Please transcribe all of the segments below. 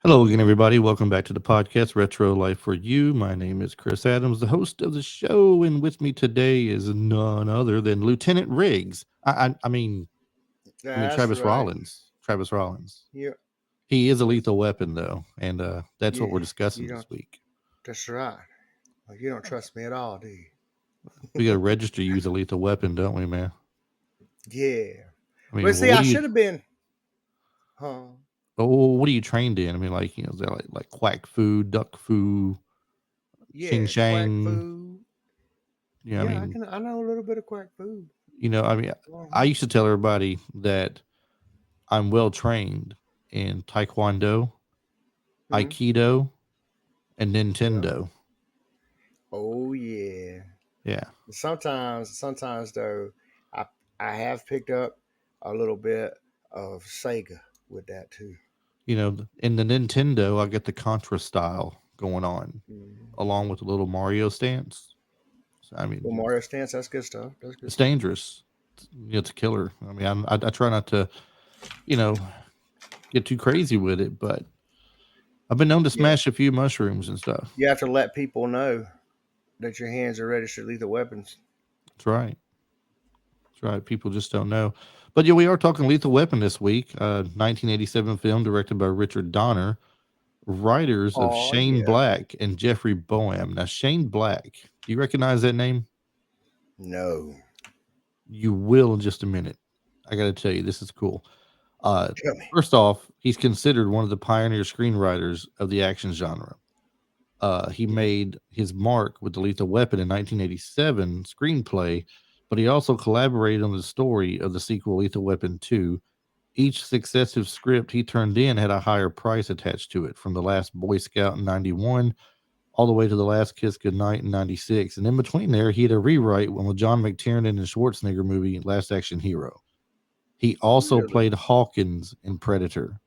Hello again, everybody. Welcome back to the podcast, Retro Life for You. My name is Chris Adams, the host of the show, and with me today is none other than Lieutenant Riggs. That's Travis right. Rollins. Travis Rollins. You, He is a lethal weapon, though, and that's what you, we're you discussing this don't. week. That's right. Well, you don't trust me at all, do you? We got to register you as a lethal weapon, don't we, man? Yeah. I mean, But well, see, what I do you? should have been. Huh? What are you trained in? I mean, is that like quack fu, duck fu, shing Yeah, quack shang? food. I Yeah, I mean, can. I know a little bit of quack food. I mean, I Uh-huh. used to tell everybody that I'm well trained in Taekwondo, Hmm. Aikido, and Yeah. Nintendo. Oh yeah. Yeah. Sometimes though, I I have picked up a little bit of Sega with that too. In the Nintendo, I get the Contra style going on, along with Mm-hmm. a little Mario stance. So, Well, Mario stance. That's good stuff. That's good it's stuff. dangerous. It's a killer. I mean, I try not to, you know, get too crazy with it, but I've been known to Yeah. smash a few mushrooms and stuff. You have to let people know that your hands are registered lethal weapons. That's right. That's right. People just don't know. But yeah, we are talking Lethal Weapon this week. 1987 film directed by Richard Donner, writers of Oh Shane yeah. Black and Jeffrey Boam. Now, Shane Black, do you recognize that name? No. You will in just a minute. I got to tell you, this is cool. Uh, Tell me. First off, he's considered one of the pioneer screenwriters of the action genre. He made his mark with the Lethal Weapon in 1987 screenplay, but he also collaborated on the story of the sequel Lethal Weapon 2. Each successive script he turned in had a higher price attached to it, from The Last Boy Scout in 91 all the way to The Last Kiss Goodnight in 96. And in between there, he had a rewrite on the John McTiernan and Schwarzenegger movie Last Action Hero. He also Really? played Hawkins in Predator,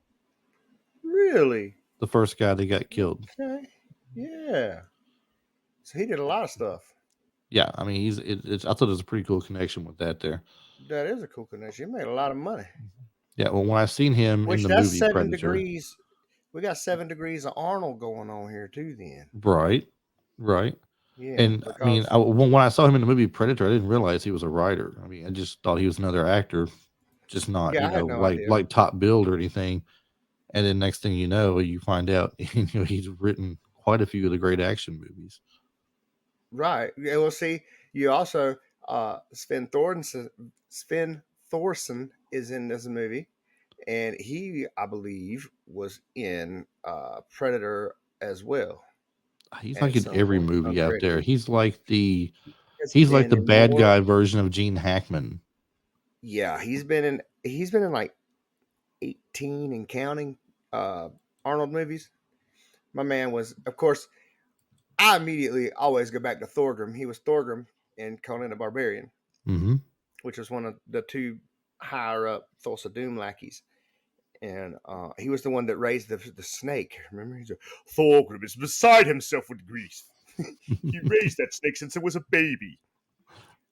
Really? the first guy that got killed. Okay. Yeah. So he did a lot of stuff. Yeah, I mean, I thought it was a pretty cool connection with that there. That is a cool connection. He made a lot of money. Yeah, well, when I seen him in Which the that's movie seven Predator, degrees. We got 7 degrees of Arnold going on here too. Then. right, right. Yeah, And I mean, because when I saw him in the movie Predator, I didn't realize he was a writer. I mean, I just thought he was another actor, just not, yeah, I had no idea. like top build or anything. And then next thing you know, you find out, he's written quite a few of the great action movies. Right. Yeah. Well, see, you also Sven Thorson is in this movie, and he, I believe, was in Predator as well He's like at in some every point, if I'm movie out correct. there. Has He's like been the in bad more. guy version of Gene Hackman. Yeah, he's been in like 18 and counting uh, Arnold movies. My man was, of course. I immediately always go back to Thorgrim. He was Thorgrim in Conan the Barbarian, Mm-hmm. which was one of the two higher up Thulsa Doom lackeys. And he was the one that raised the snake. Remember, he's a Thorgrim is beside himself with grief. He raised that snake since it was a baby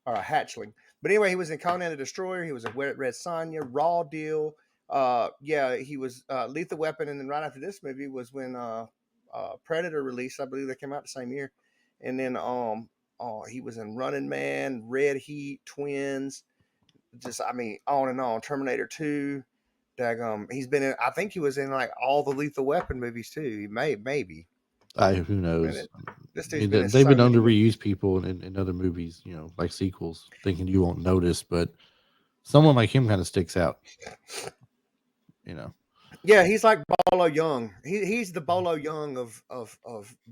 or a hatchling. But anyway, he was in Conan the Destroyer. He was in Red Sonja, Raw Deal. Yeah, he was Lethal Weapon, and then right after this movie was when Predator released. I believe they came out the same year. And then he was in Running Man, Red Heat, Twins. Just I mean, on and on. Terminator 2. He's been in. I think he was in like all the Lethal Weapon movies too. He maybe. Who And knows? it, this I dude's mean, been in they've been so known many to movies. reuse people in other movies, like sequels, thinking you won't notice, but someone like him kind of sticks out, you know, Yeah, he's like Bolo Young. He's the Bolo Young of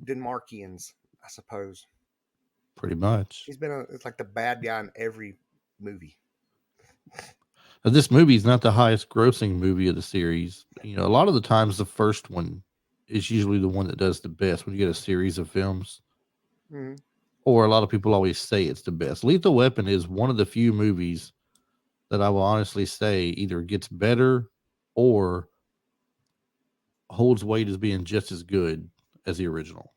Denmarkians, I suppose. pretty much. It's like the bad guy in every movie. This movie is not the highest grossing movie of the series. A lot of the times the first one is usually the one that does the best when you get a series of films, Mm-hmm. or a lot of people always say it's the best. Lethal Weapon is one of the few movies that I will honestly say either gets better or holds weight as being just as good as the original.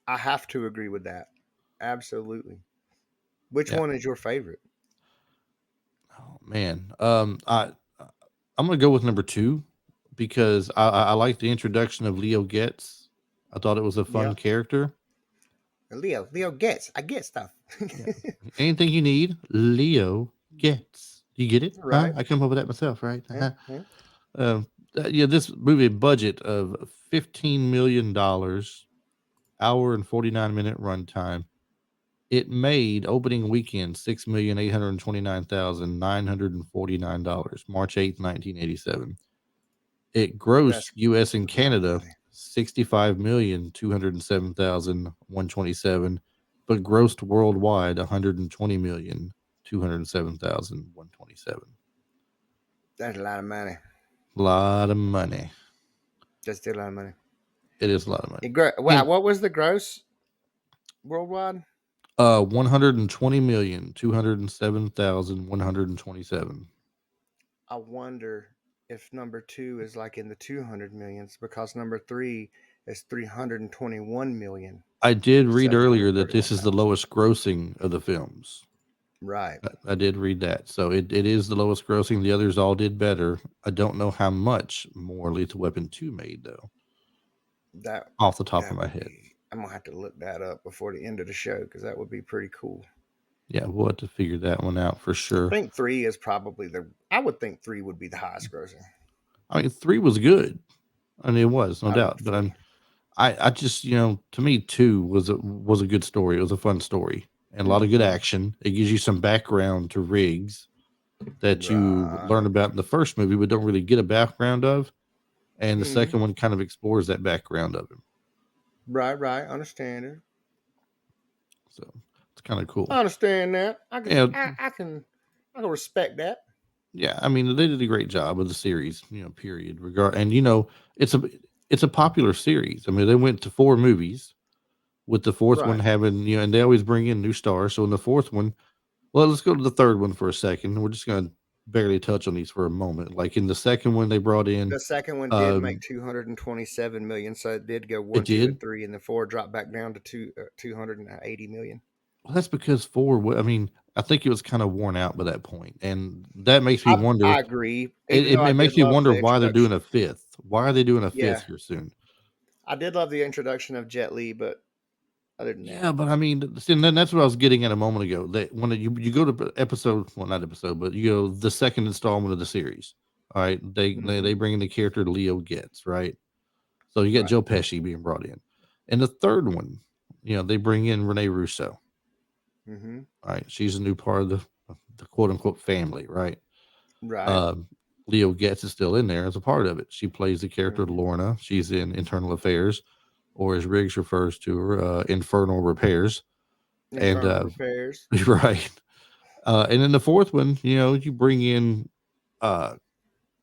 I have to agree with that. Absolutely. Which Yeah. one is your favorite? Oh man. I'm gonna go with number two because I like the introduction of Leo Getz. I thought it was a fun Yep. character. Leo gets. I get stuff. Yeah. Anything you need, Leo Getz. You get it? Huh? Right. I come up with that myself, right? Huh? Uh-huh. Huh? Yeah, this movie budget of $15 million, hour and 49-minute runtime. It made opening weekend $6,829,949, March 8th, 1987. It grossed That's US and a lot of Canada money. 65,207,127, but grossed worldwide 120,207,127. That's a lot of money. A lot of money. That's still a lot of money. It is a lot of money. Wow, And what was the gross worldwide? 120,207,127. I wonder if number two is like in the 200 millions because number three is 321 million I did read earlier that this is the 731,000. lowest grossing of the films. Right. I did read that. So it is the lowest grossing. The others all did better. I don't know how much more Lethal Weapon 2 made, though, That off the top of that my would head. be. I'm gonna have to look that up before the end of the show because that would be pretty cool. Yeah, we'll have to figure that one out for I sure. think three is probably the. I would think three would be the highest grossing I mean, 3 was good. I mean, it was, no out of doubt. the But three. I just, to me, 2 was a good story. It was a fun story and a lot of good Mm-hmm. action. It gives you some background to Riggs that you learn Right. about in the first movie, but don't really get a background of. And the Mm-hmm. second one kind of explores that background of him. Right. Right. Understand it. So it's kind of cool. I understand that. I can. Yeah, I can. I can respect that. yeah. I mean, they did a great job with the series. Period. And it's a it's a popular series. I mean, they went to 4 movies, with the fourth one Right. having and they always bring in new stars. So in the fourth one, well, let's go to the third one for a second. We're just gonna barely touch on these for a moment. Like in the second one, they brought in, The second one did make um, 227 million, so it did go it one, two, and did. three, and the four dropped back down to 280 million. Well, that's because I mean, I think it was kind of worn out by that point, and that makes me I wonder. agree, It, even it, though I it did makes me love wonder the why they're doing introduction. a fifth. Why are they doing a Yeah, fifth here soon? I did love the introduction of Jet Li, but other than that, Yeah, but I mean, see, and then that's what I was getting at a moment ago. That when you go to episode, well, not episode, but you go the second installment of the series. All right, hmm they bring in the character Leo Getz, right? So you get right, Joe Pesci being brought in, and the third one, they bring in Renee Russo. hmm All right, she's a new part of the quote unquote family, right? right, Um, Leo Getz is still in there as a part of it. She plays the character hmm Lorna. She's in Internal Affairs, or as Riggs refers to her, Infernal Repairs. And internal repairs. right. And then the fourth one, you bring in uh,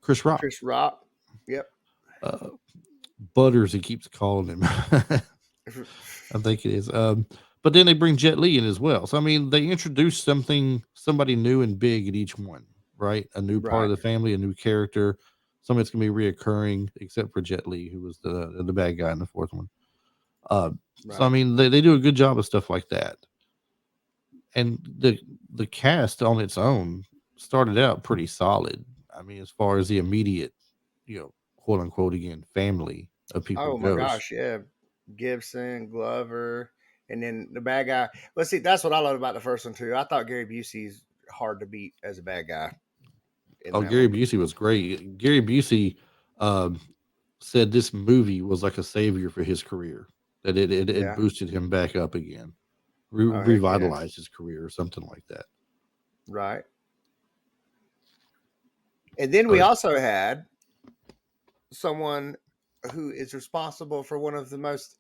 Chris Rock. Chris Rock, yep, Uh, Butters, he keeps calling him. I think it is. But then they bring Jet Li in as well. So I mean, they introduce somebody new and big at each one, right? A new part of right, the family, a new character, somebody that's gonna be reoccurring, except for Jet Li, who was the bad guy in the fourth one. So I right. mean, they do a good job of stuff like that, and the cast on its own started out pretty solid. I mean, as far as the immediate, quote unquote again, family of people Oh my goes. gosh, yeah, Gibson, Glover, and then the bad guy. But see, that's what I love about the first one too. I thought Gary Busey's hard to beat as a bad guy in Oh, that Gary one. Busey was great. Gary Busey um, said this movie was like a savior for his career. That it Yeah. boosted him back up again, Oh heck yeah. revitalized his career or something like that. Right. And then we So, also had someone who is responsible for one of the most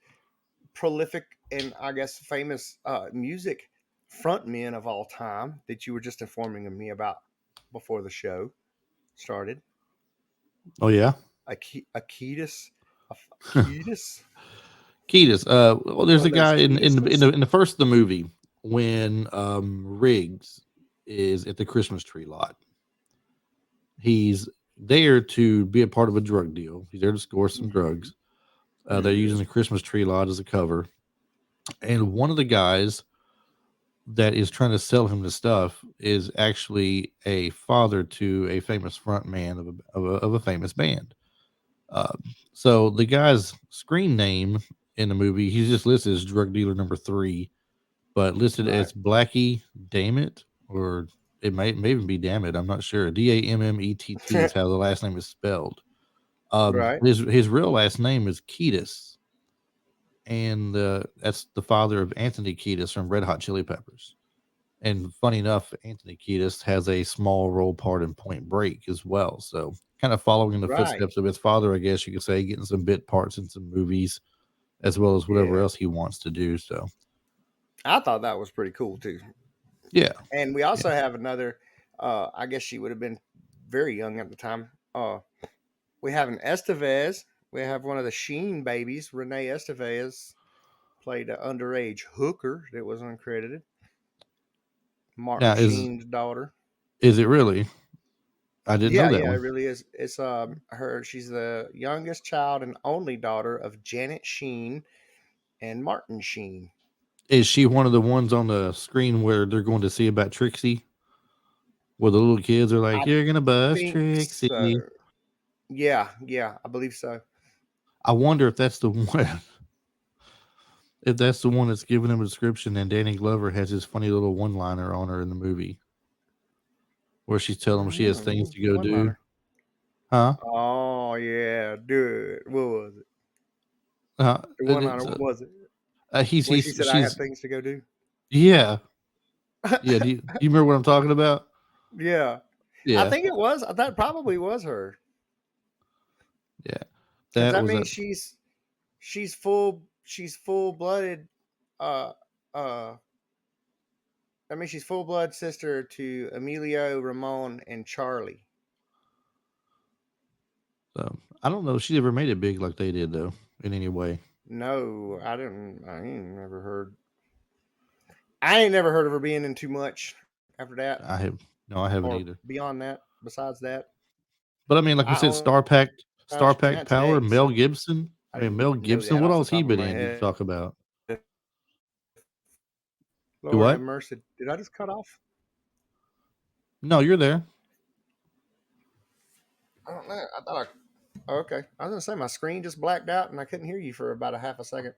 prolific and I guess famous music frontmen of all time that you were just informing me about before the show started. oh yeah, Akitas. Akitas. Ketis. Well, there's One a of those guy Ketuses. in the first of the movie when Riggs is at the Christmas tree lot. He's there to be a part of a drug deal. He's there to score some Mm-hmm. drugs. They're using Mm-hmm. the Christmas tree lot as a cover, and one of the guys that is trying to sell him the stuff is actually a father to a famous front man of a famous band. Uh, so the guy's screen name in the movie, he's just listed as drug dealer number 3, but listed Right. as Blackie Dammit, or it may even be Dammit. I'm not sure. Dammett is how the last name is spelled. Right. His real last name is Kiedis, and that's the father of Anthony Kiedis from Red Hot Chili Peppers. And funny enough, Anthony Kiedis has a small role part in Point Break as well. So kind of following in the Right. footsteps of his father, I guess you could say, getting some bit parts in some movies as well as whatever Yeah. else he wants to do. So I thought that was pretty cool too. yeah, And we yeah. also have another. I guess she would have been very young at the time. We have an Estevez. We have one of the Sheen babies, Renee Estevez, played an underage hooker that was uncredited. Martin Now Sheen's daughter. is it really? I didn't know Yeah, that yeah, it one. really is. It's her. She's the youngest child and only daughter of Janet Sheen and Martin Sheen. Is she one of the ones on the screen where they're going to see about Trixie? Where the little kids are I like, "You're gonna bust think so. Trixie." Yeah, yeah, I believe so. I wonder if that's the one. If that's the one that's giving him a description, and Danny Glover has his funny little one-liner on her in the movie, where she's telling him she has things What to was the go one do. liner? Huh? Oh yeah, dude. What was it? The one liner. It's What was it? When she he's said, "I have she's things to go do." yeah, yeah. Do you remember what I'm talking about? Yeah, I Yeah, think it was. That probably was her, yeah. because That that was means a she's full blooded. Uh, uh, I mean, she's full blood sister to Emilio, Ramon, and Charlie. I don't know if she ever made it big like they did though in any way. No, I didn't. I ain't never heard. I ain't never heard of her being in too much after that, I have no, I or haven't either. beyond that. Besides that, But I mean, like we I said, only know Star she was Pack in Power, Antiques. Mel Gibson. I I mean, didn't Mel know Gibson. that What off the else he top of been my in? You head. can talk about. Do Lord have what? mercy. Did I just cut off? No, you're there. I don't know. I thought I. Okay. I was gonna say my screen just blacked out and I couldn't hear you for about a half a second.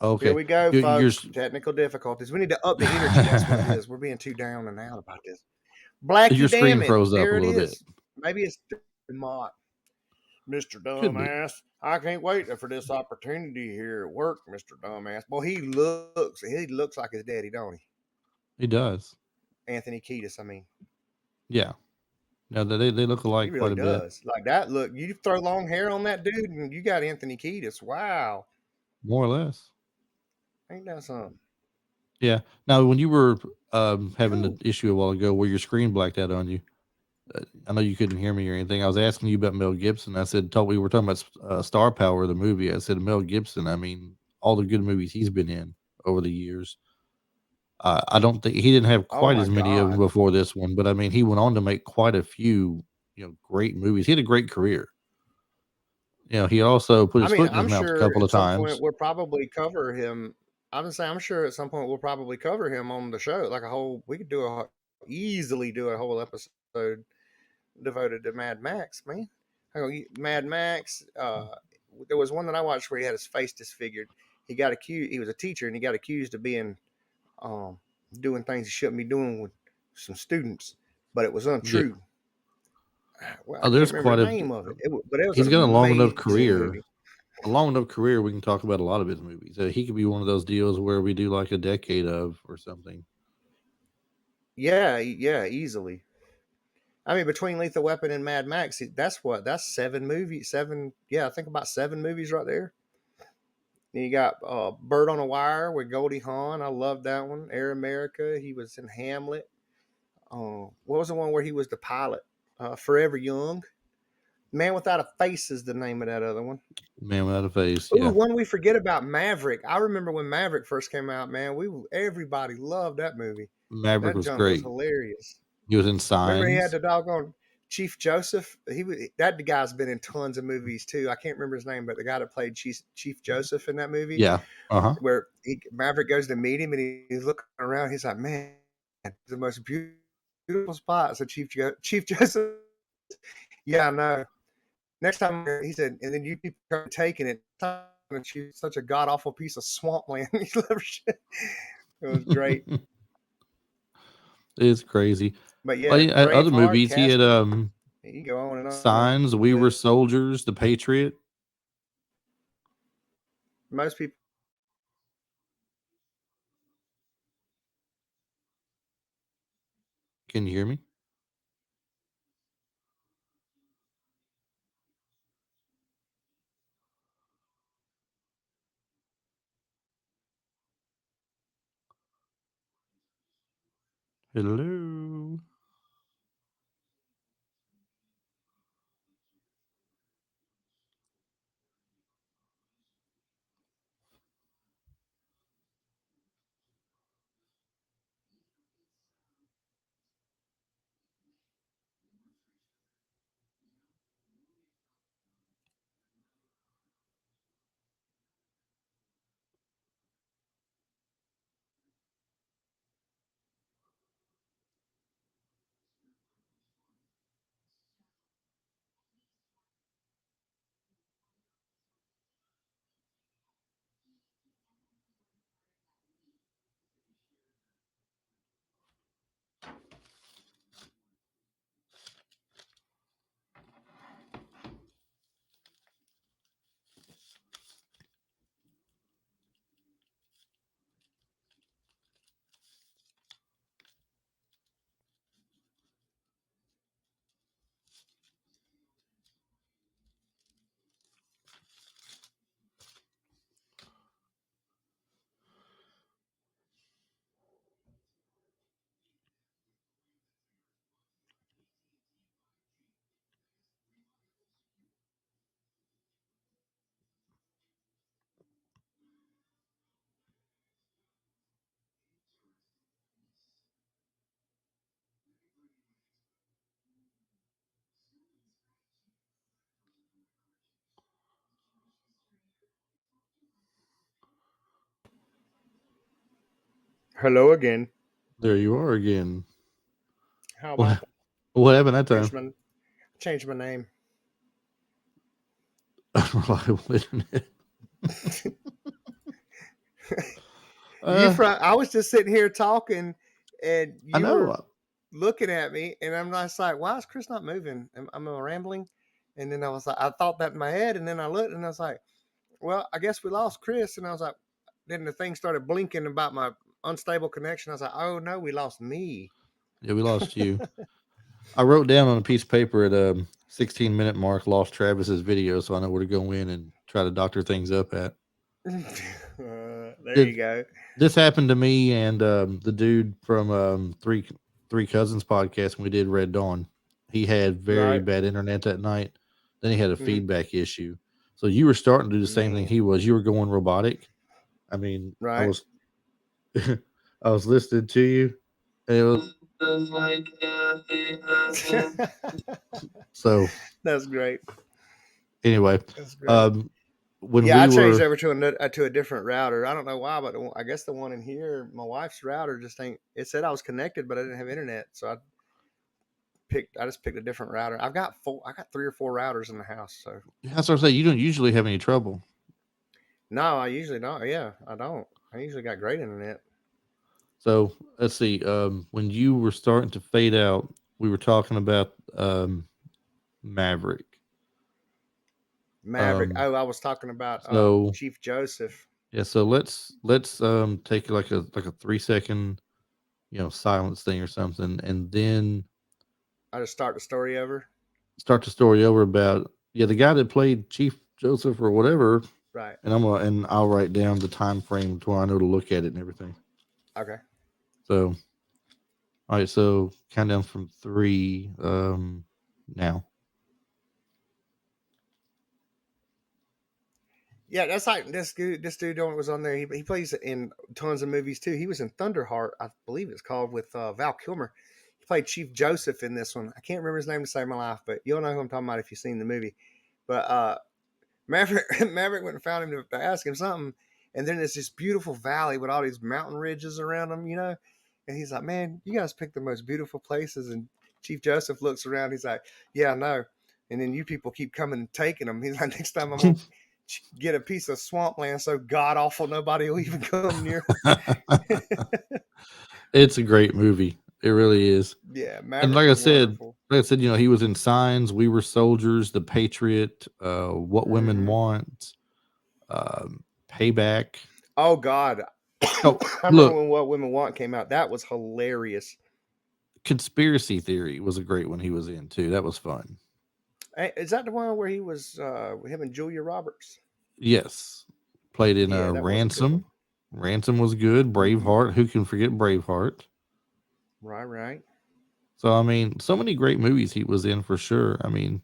Here Okay, we go, you're folks. Technical difficulties. We need to up the energy. That's what it is. We're being too down and out about this. Blackie, your damn screen it. froze up a There it little bit. is. Maybe it's mod. Mr. Could be. Dumbass. I can't wait for this opportunity here at work, Mr. Dumbass. Boy, he looks like his daddy, don't he? He does. Anthony Kiedis, I mean. Yeah. No, they look He alike quite really a bit, does. Like that look, you throw long hair on that dude and you got Anthony Kiedis. Wow. more or less. Ain't that something? Yeah. Now, when you were having the Cool. issue a while ago where your screen blacked out on you, I know you couldn't hear me or anything. I was asking you about Mel Gibson. I said, we were talking about Star Power, the movie. I said, Mel Gibson. I mean, all the good movies he's been in over the years. I don't think he didn't have Oh quite my as many of them God. before this one, but I mean, he went on to make quite a few, great movies. He had a great career. He also put I his mean, foot in his I'm mouth a sure couple at of some point times. we'll probably cover him. I'm gonna say I'm sure at some point we'll probably cover him on the show. Like a whole we could easily do a whole episode devoted to Mad Max, man. Mad Max. There was one that I watched where he had his face disfigured. He got accused. He was a teacher, and he got accused of being um, doing things he shouldn't be doing with some students, but it was Yeah. untrue. Well, I Oh, can't there's remember quite the a. name of it, but it was He's an got a long enough amazing career. movie. A long enough career. We can talk about a lot of his movies. He could be one of those deals where we do like a decade of or something. Yeah, yeah, easily. I mean, between Lethal Weapon and Mad Max, that's 7 movies. Seven, yeah, I think about 7 movies right there. Then you got Bird on a Wire with Goldie Hawn. I love that one. Air America. He was in Hamlet. What was the one where he was the pilot? Forever Young. Man Without a Face is the name of that other one. Man without a face. Ooh, Yeah. one we forget about Maverick. I remember when Maverick first came out, man. Everybody loved that movie. Maverick That was junk was great. hilarious. He was in Remember he had Signs. the doggone Chief Joseph. That guy's been in tons of movies too. I can't remember his name, but the guy that played Chief Joseph in that movie, Yeah. Uh huh. where Maverick goes to meet him and he's looking around. He's like, "Man, it's the most beautiful spot." So Chief Joseph, yeah, I know. next time he said, and then you people are taking it. And she's such a god awful piece of swampland. It was great. It's crazy. But Well, yeah, yeah, other Braveheart, movies, he had Casper. You go on and on. Signs, We Were Soldiers, The Patriot. Most people. Can you hear me? Hello. Hello again. There you are again. How about What that? what happened that time? Change my name. Unreliable internet. I was just sitting here talking, and I you know. were looking at me, and I'm just like, why is Chris not moving? I'm rambling, and then I was like, I thought that in my head, and then I looked, and I was like, well, I guess we lost Chris, and I was like, then the thing started blinking about my unstable connection. I was like, oh no, we lost me. Yeah, we lost you. I wrote down on a piece of paper at a 16-minute mark, lost Travis's video, so I know where to go in and try to doctor things up at. There Did you go. this happened to me and the dude from Three Cousins podcast when we did Red Dawn. He had very Right. bad internet that night. Then he had a Mm-hmm. feedback issue. So you were starting to do the same thing Man. he was. You were going robotic. I mean, I Right. was I was listening to you, and it was so. That's great. Anyway, That's great. um, when Yeah, I we changed were over to a different router. I don't know why, but I guess the one in here, my wife's router, just ain't. It said I was connected, but I didn't have internet, so I just picked a different router. I got 3 or 4 routers in the house. So that's what I say. You don't usually have any trouble. no, I usually don't. Yeah, I don't. I usually got great internet. So let's see. When you were starting to fade out, we were talking about Maverick. Maverick. Um, Oh, I was talking about so Chief Joseph. yeah, so let's take like a 3 second silence thing or something, and then I just start the story over. start the story over about the guy that played Chief Joseph or whatever, Right. and I'll write down the time frame to where I know to look at it and everything. Okay. So all right, so countdown from three now. Yeah, that's like this dude. This dude was on there. He plays in tons of movies too. He was in Thunderheart, I believe it's called, with Val Kilmer. He played Chief Joseph in this one. I can't remember his name to save my life, but you'll know who I'm talking about if you've seen the movie. But Maverick Maverick went and found him to ask him something, and then there's this beautiful valley with all these mountain ridges around him, And he's like, "Man, you guys picked the most beautiful places." And Chief Joseph looks around. He's like, "Yeah, I know." and then you people keep coming and taking them. He's like, next time I'm gonna get a piece of swampland so god awful nobody will even come near. It's a great movie. It really is. Yeah, And Maverick was wonderful. he was in Signs, We Were Soldiers, The Patriot, What Women Hmm. Want, Payback. Oh God, Oh, I remember look, when What Women Want came out. That was hilarious. Conspiracy Theory was a great one he was in too. That was fun. Hey, is that the one where he was him and Julia Roberts? Yes. Played in Yeah, that was a good one. Ransom. Ransom was good. Hmm. Braveheart. Who can forget Braveheart? Right, right. So I mean, so many great movies he was in for sure. I mean,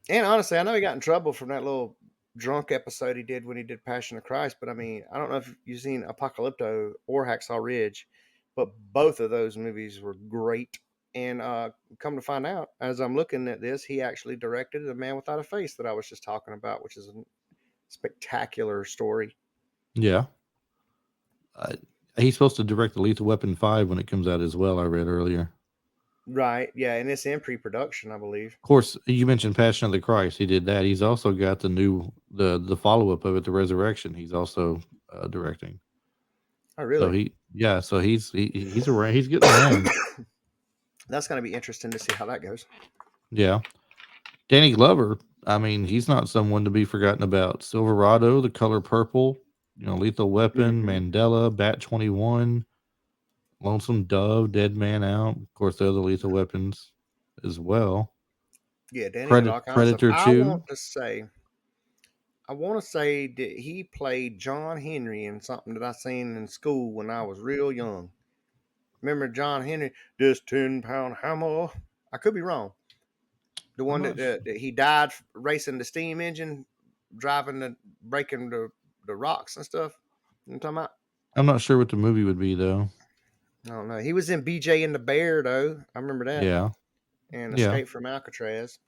And honestly, I know he got in trouble from that little drunk episode he did when he did Passion of Christ. But I mean, I don't know if you've seen Apocalypto or Hacksaw Ridge, but both of those movies were great. And come to find out, as I'm looking at this, he actually directed A Man Without a Face that I was just talking about, which is a spectacular story. yeah. Uh, he's supposed to direct the Lethal Weapon 5 when it comes out as well. I read earlier. Right. Yeah. And it's in pre production, I believe. Of course, you mentioned Passion of the Christ. He did that. He's also got the follow up of it, the Resurrection. He's also directing. Oh, So really? he's around. He's getting around. That's going to be interesting to see how that goes. Yeah, Danny Glover. I mean, he's not someone to be forgotten about. Silverado, The Color Purple, Lethal Weapon, Hmm. Mandela, Bat 21, Lonesome Dove, Dead Man Out. Of course, the other Lethal Weapons as well. Yeah. Danny did all kinds of stuff. Predator 2. I want to say that he played John Henry in something that I seen in school when I was real young. Remember John Henry? This 10-pound hammer. I could be wrong. The I'm one not. that he died racing the steam engine, driving breaking the rocks and stuff. You know what I'm talking about? I'm not sure what the movie would be though. I don't know. He was in BJ and the Bear though. I remember that. Yeah, And yeah. Escape from Alcatraz.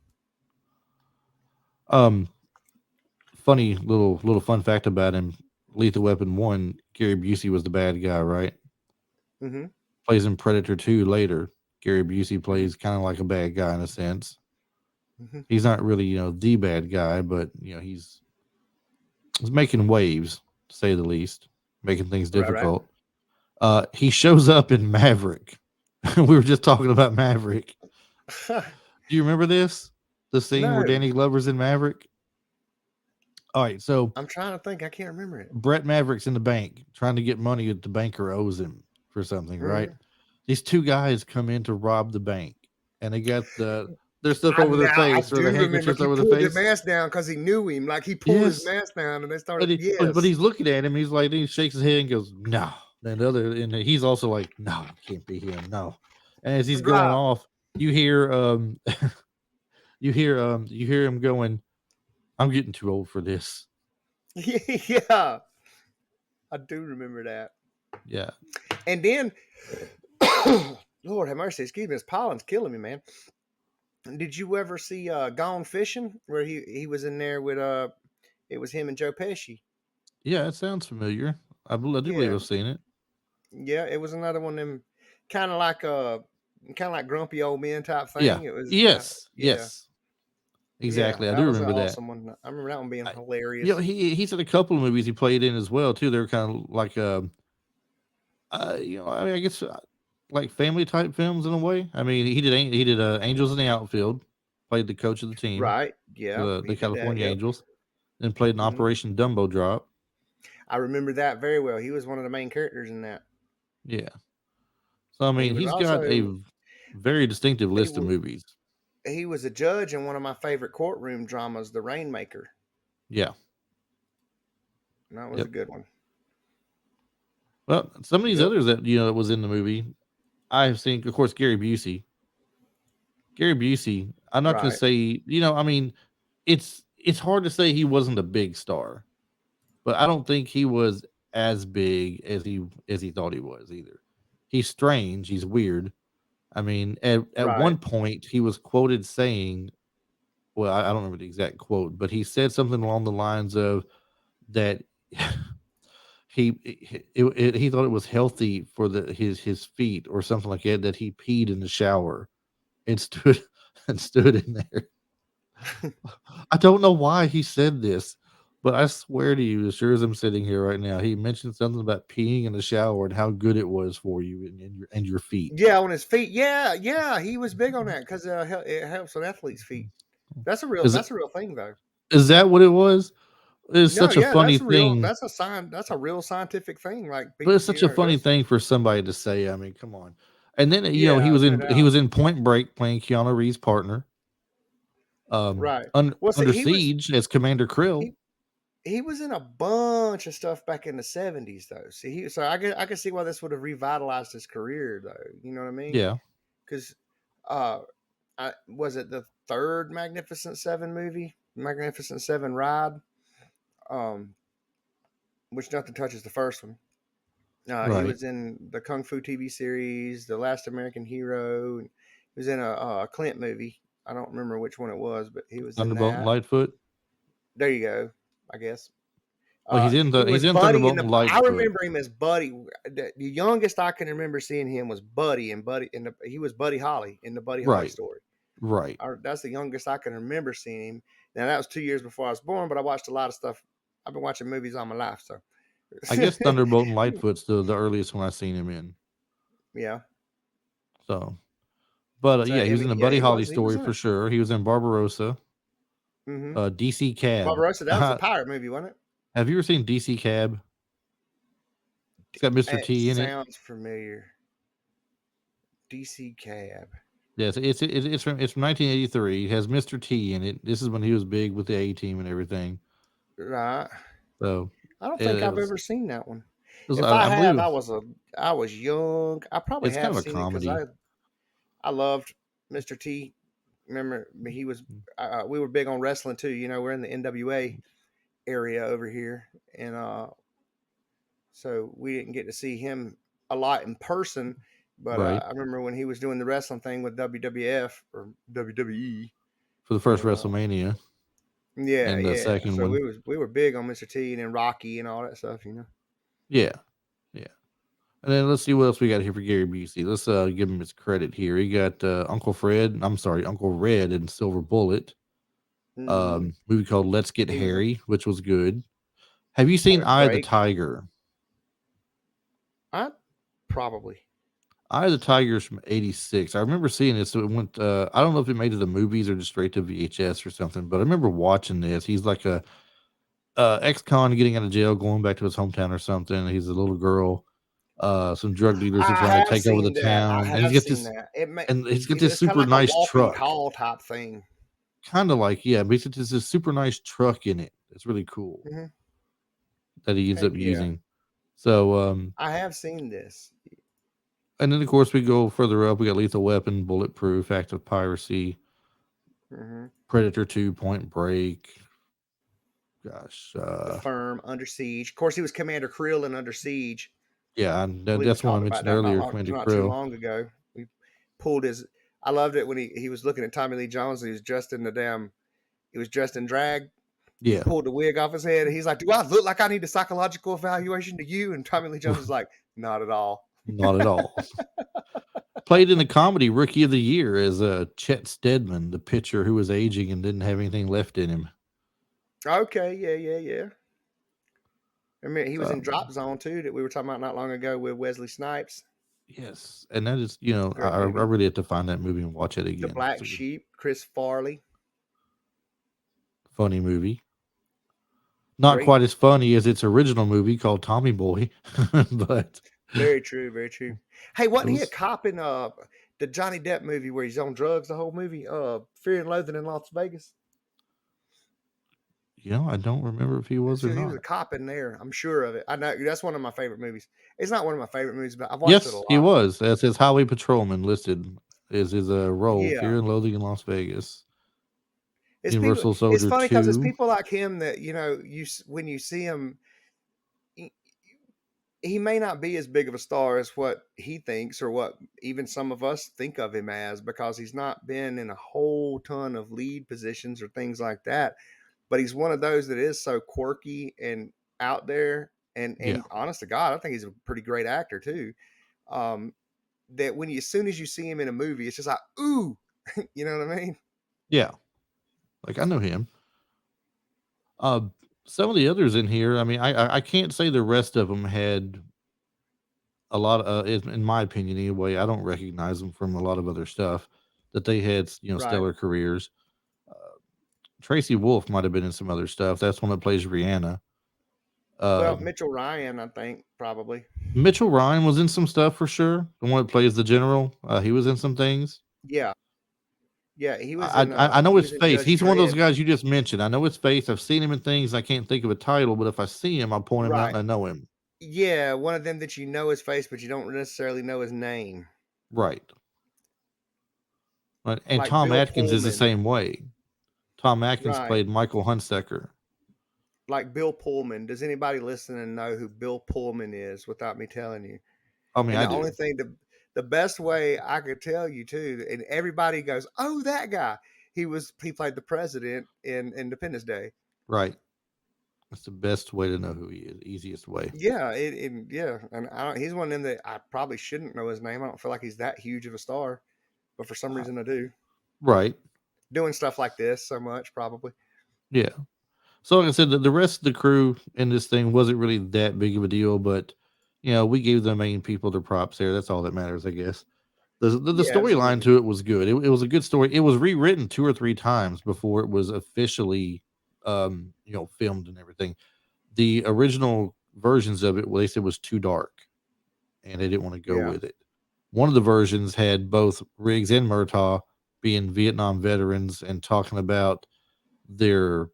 Um, funny little fun fact about him. Lethal Weapon 1. Gary Busey was the bad guy, right? Mm-hmm. Plays in Predator 2 later. Gary Busey Mm-hmm. plays kind of like a bad guy in a sense. Mm-hmm. He's not really the bad guy, but he's making waves to say the least, making things Right, right. difficult. He shows up in Maverick. We were just talking about Maverick. Do you remember this? The scene where No, Danny Glover's in Maverick? All right, so I'm trying to think. I can't remember it. Brett Maverick's in the bank trying to get money that the banker owes him for something, right? Mm-hmm. These two guys come in to rob the bank and they got their stuff I over their now I face or the do remember handkerchiefs he over their pulled the face. mask down because he knew him. Like he pulled his Yes. mask down and they But started. Yes, he's looking at him, he's like he shakes his head and goes, no. And he's also like, no, it can't be him, no. And as he's going right. off, you hear you hear him going, I'm getting too old for this. Yeah, I do remember that. Yeah. And then, Lord have mercy, excuse me, this pollen's killing me, man. Did you ever see Gone Fishing where he was in there with it was him and Joe Pesci? Yeah, it sounds familiar. I do believe Yeah, I've seen it. yeah, it was another one of them kind of like kind of like grumpy old men type Yeah. thing. It was Yes. yeah. Yes. Yeah, Exactly. I that do was an remember that. awesome one. I remember that one being I, hilarious. he's in a couple of movies he played in as well too. They're kind of like I mean, I guess like family type films in a way. I mean, he did Angels in the Outfield, played the coach of the team Right. for Yeah, the he did that. California Yep. Angels, then played in Hmm. Operation Dumbo Drop. I remember that very well. He was one of the main characters in that. Yeah. So I And he mean, was he's got a also very distinctive he, list of w- movies. he was a judge in one of my favorite courtroom dramas, The Rainmaker. Yeah. And that was a Yep. good one. Well, some of these Yep. others that that was in the movie, I have seen. Of course, Gary Busey. Gary Busey. I'm not going to Right. say. I mean, it's hard to say he wasn't a big star, but I don't think he was as big as he thought he was either. He's strange. He's weird. I mean, at Right. one point he was quoted saying, "Well, I don't remember the exact quote, but he said something along the lines of that he thought it was healthy for his feet or something like that that he peed in the shower and stood and stood in there." I don't know why he said this, but I swear to you, as sure as I'm sitting here right now, he mentioned something about peeing in the shower and how good it was for you and your feet. Yeah, on his feet. Yeah, yeah, he was big on that because it helps with athletes' feet. Is it That's a real thing though. is that what it was? It's No, such a yeah, funny thing, that's a real scientific thing. Like but people, it's such a funny there's thing for somebody to say. I mean, come on. And then he yeah, was no he doubt. was in Point Break playing Keanu Reeves' partner, Right. Well, see, Under Siege as Commander Krill. he he was in a bunch of stuff back in the 70s though. See, so I can see why this would have revitalized his career though. You know what I mean? Yeah, Because uh, was it the third Magnificent Seven movie, Magnificent Seven Ride, um, which nothing touches the first one. He right. was in the Kung Fu TV series, The Last American Hero. And he was in a Clint movie. I don't remember which one it was, but he was in Thunderbolt and that. Lightfoot. There you go. I guess. Well, He was he's in Buddy in Thunderbolt and the. I Lightfoot. remember him as Buddy. The youngest I can remember seeing him was Buddy, and he was Buddy Holly in the Buddy Holly Right, story. right. That's the youngest I can remember seeing him. Now that was 2 years before I was born, but I watched a lot of stuff. I've been watching movies all my life, so I guess Thunderbolt and Lightfoot's the earliest one I've seen him in. yeah. So, but So yeah, he I was in mean, the yeah, Buddy Holly he was story in for it. sure. He was in Barbarossa, Mm-hmm. DC Cab. Barbarossa, that was a pirate movie, wasn't it? Have you ever seen DC Cab? It's got Mr. It T in it. sounds familiar. DC Cab. Yes, it's from 1983. It has Mr. T in it. This is when he was big with the A Team and everything. Right. So I don't think it I've was, ever seen that one. it was If I I believe have, it, I was young. I probably it's kind have of a seen it because comedy. I loved Mr. T. Remember, he was. We were big on wrestling too. You know, we're in the NWA area over here, and so we didn't get to see him a lot in person. But Right. I remember when he was doing the wrestling thing with WWF or WWE, For the first and WrestleMania yeah, and the yeah. second So one. we were big on Mr. T and then Rocky and all that stuff. You know. Yeah. Yeah. And then let's see what else we got here for Gary Busey. Let's give him his credit here. He got Uncle Fred. I'm sorry, Uncle Red and Silver Bullet. Mm-hmm. Movie called Let's Get He was in Harry, which was good. Have you seen Point Eye of the Break. Tiger? I probably. Eye of the Tiger's from '86. I remember seeing it. So it went. I don't know if it made it to the movies or just straight to VHS or something. But I remember watching this. He's like a ex-con getting out of jail, going back to his hometown or something. He's a little girl. Some drug dealers are I trying to have take over the seen that. I town, and have seen that. he's got this It's kind of super like a nice walking truck. tall type thing. Kind of like, yeah, but it's just this super nice truck in it. It's really cool Hmm. that he ends Heck up yeah, using. So, I have seen this. and then of course we go further up. We got Lethal Weapon, Bulletproof, Active Piracy, Hmm. Predator 2, Point Break. Gosh, The Firm, Under Siege. Of course, he was Commander Krill in Under Siege. yeah, I believe we that's one I talked about mentioned that earlier, Commander not too Krill. long ago. We pulled his. I loved it when he was looking at Tommy Lee Jones. And he was dressed in the damn. He was dressed in drag. He Yeah, pulled the wig off his head. And he's like, "Do I look like I need a psychological evaluation to you?" And Tommy Lee Jones is like, "Not at all." not at all. Played in the comedy Rookie of the Year as Chet Stedman, the pitcher who was aging and didn't have anything left in him. Okay, yeah, yeah, yeah. I mean, he was in So, Drop Zone too that we were talking about not long ago with Wesley Snipes. yes, and that is, Great I movie. really have to find that movie and watch it The again. It's Black a Sheep, Chris Farley. funny movie. Not Great. quite as funny as its original movie called Tommy Boy, but Very true, very true. Hey, it wasn't he a was, cop in the Johnny Depp movie where he's on drugs the whole movie? Fear and Loathing in Las Vegas. I don't remember if he was or So he was a not. cop in there. I'm sure of it. I know that's one of my favorite movies. It's not one of my favorite movies, but I've watched it a Yes, he lot. was. That's his highway patrolman listed is his role, Yeah. Fear and Loathing in Las Vegas, It's people. Universal It's Soldier funny because it's 2. people like him that when you see him, he may not be as big of a star as what he thinks or what even some of us think of him as because he's not been in a whole ton of lead positions or things like that. But he's one of those that is so quirky and out there. Yeah, And honest to God, I think he's a pretty great actor too. Um, that as soon as you see him in a movie, it's just like ooh, you know what I mean? yeah. Like I know him. Uh, some of the others in here, I mean, I can't say the rest of them had a lot of, in my opinion anyway. I don't recognize them from a lot of other stuff that they had, Right. stellar careers. Uh, Tracy Wolf might have been in some other stuff. That's one that plays Rihanna. Well, Um, Mitchell Ryan, I think probably. Mitchell Ryan was in some stuff for sure. The one that plays the general, he was in some things. Yeah, yeah. He was I, in. I I know He his was in face. Judge He's one of those Dredd. guys you just mentioned. I know his face. I've seen him in things. I can't think of a title, but if I see him, I'll point him out Right. and I know him. Yeah, one of them that you know his face, but you don't necessarily know his name. Right. Right. And Like Tom Bill Atkins is the Pullman. same way. Tom Atkins Right. played Michael Hunsaker. Like Bill Pullman. Does anybody listening know who Bill Pullman is without me telling you? I mean, And I the only do. thing, the best way I could tell you too, and everybody goes, "Oh, that guy." He played the president in Independence Day. Right. That's the best way to know who he is. Easiest way. Yeah, yeah, and he's one of them that I probably shouldn't know his name. I don't feel like he's that huge of a star, but for some Uh, reason I do. right. Doing stuff like this so much, probably. Yeah. So, like I said, the rest of the crew in this thing wasn't really that big of a deal, but we gave the main people their props there. That's all that matters, I guess. The Yeah, storyline absolutely. to it was good. It was a good story. It was rewritten two or three times before it was officially, filmed and everything. The original versions of it, well, they said was too dark, and they didn't want to go Yeah, with it. One of the versions had both Riggs and Murtaugh being Vietnam veterans and talking about their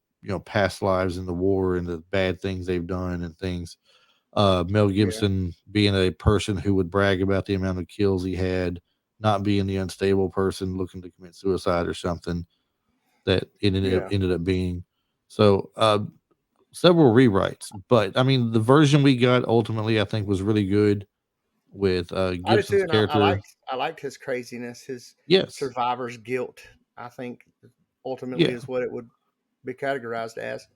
past lives in the war and the bad things they've done and things. Mel yeah, Gibson being a person who would brag about the amount of kills he had, not being the unstable person looking to commit suicide or something that it yeah. ended up being. So several rewrites, but I mean the version we got ultimately I think was really good with I did too, Gibson's and I character. liked his craziness, his Yes, survivor's guilt. I think ultimately yeah, is what it would be categorized as.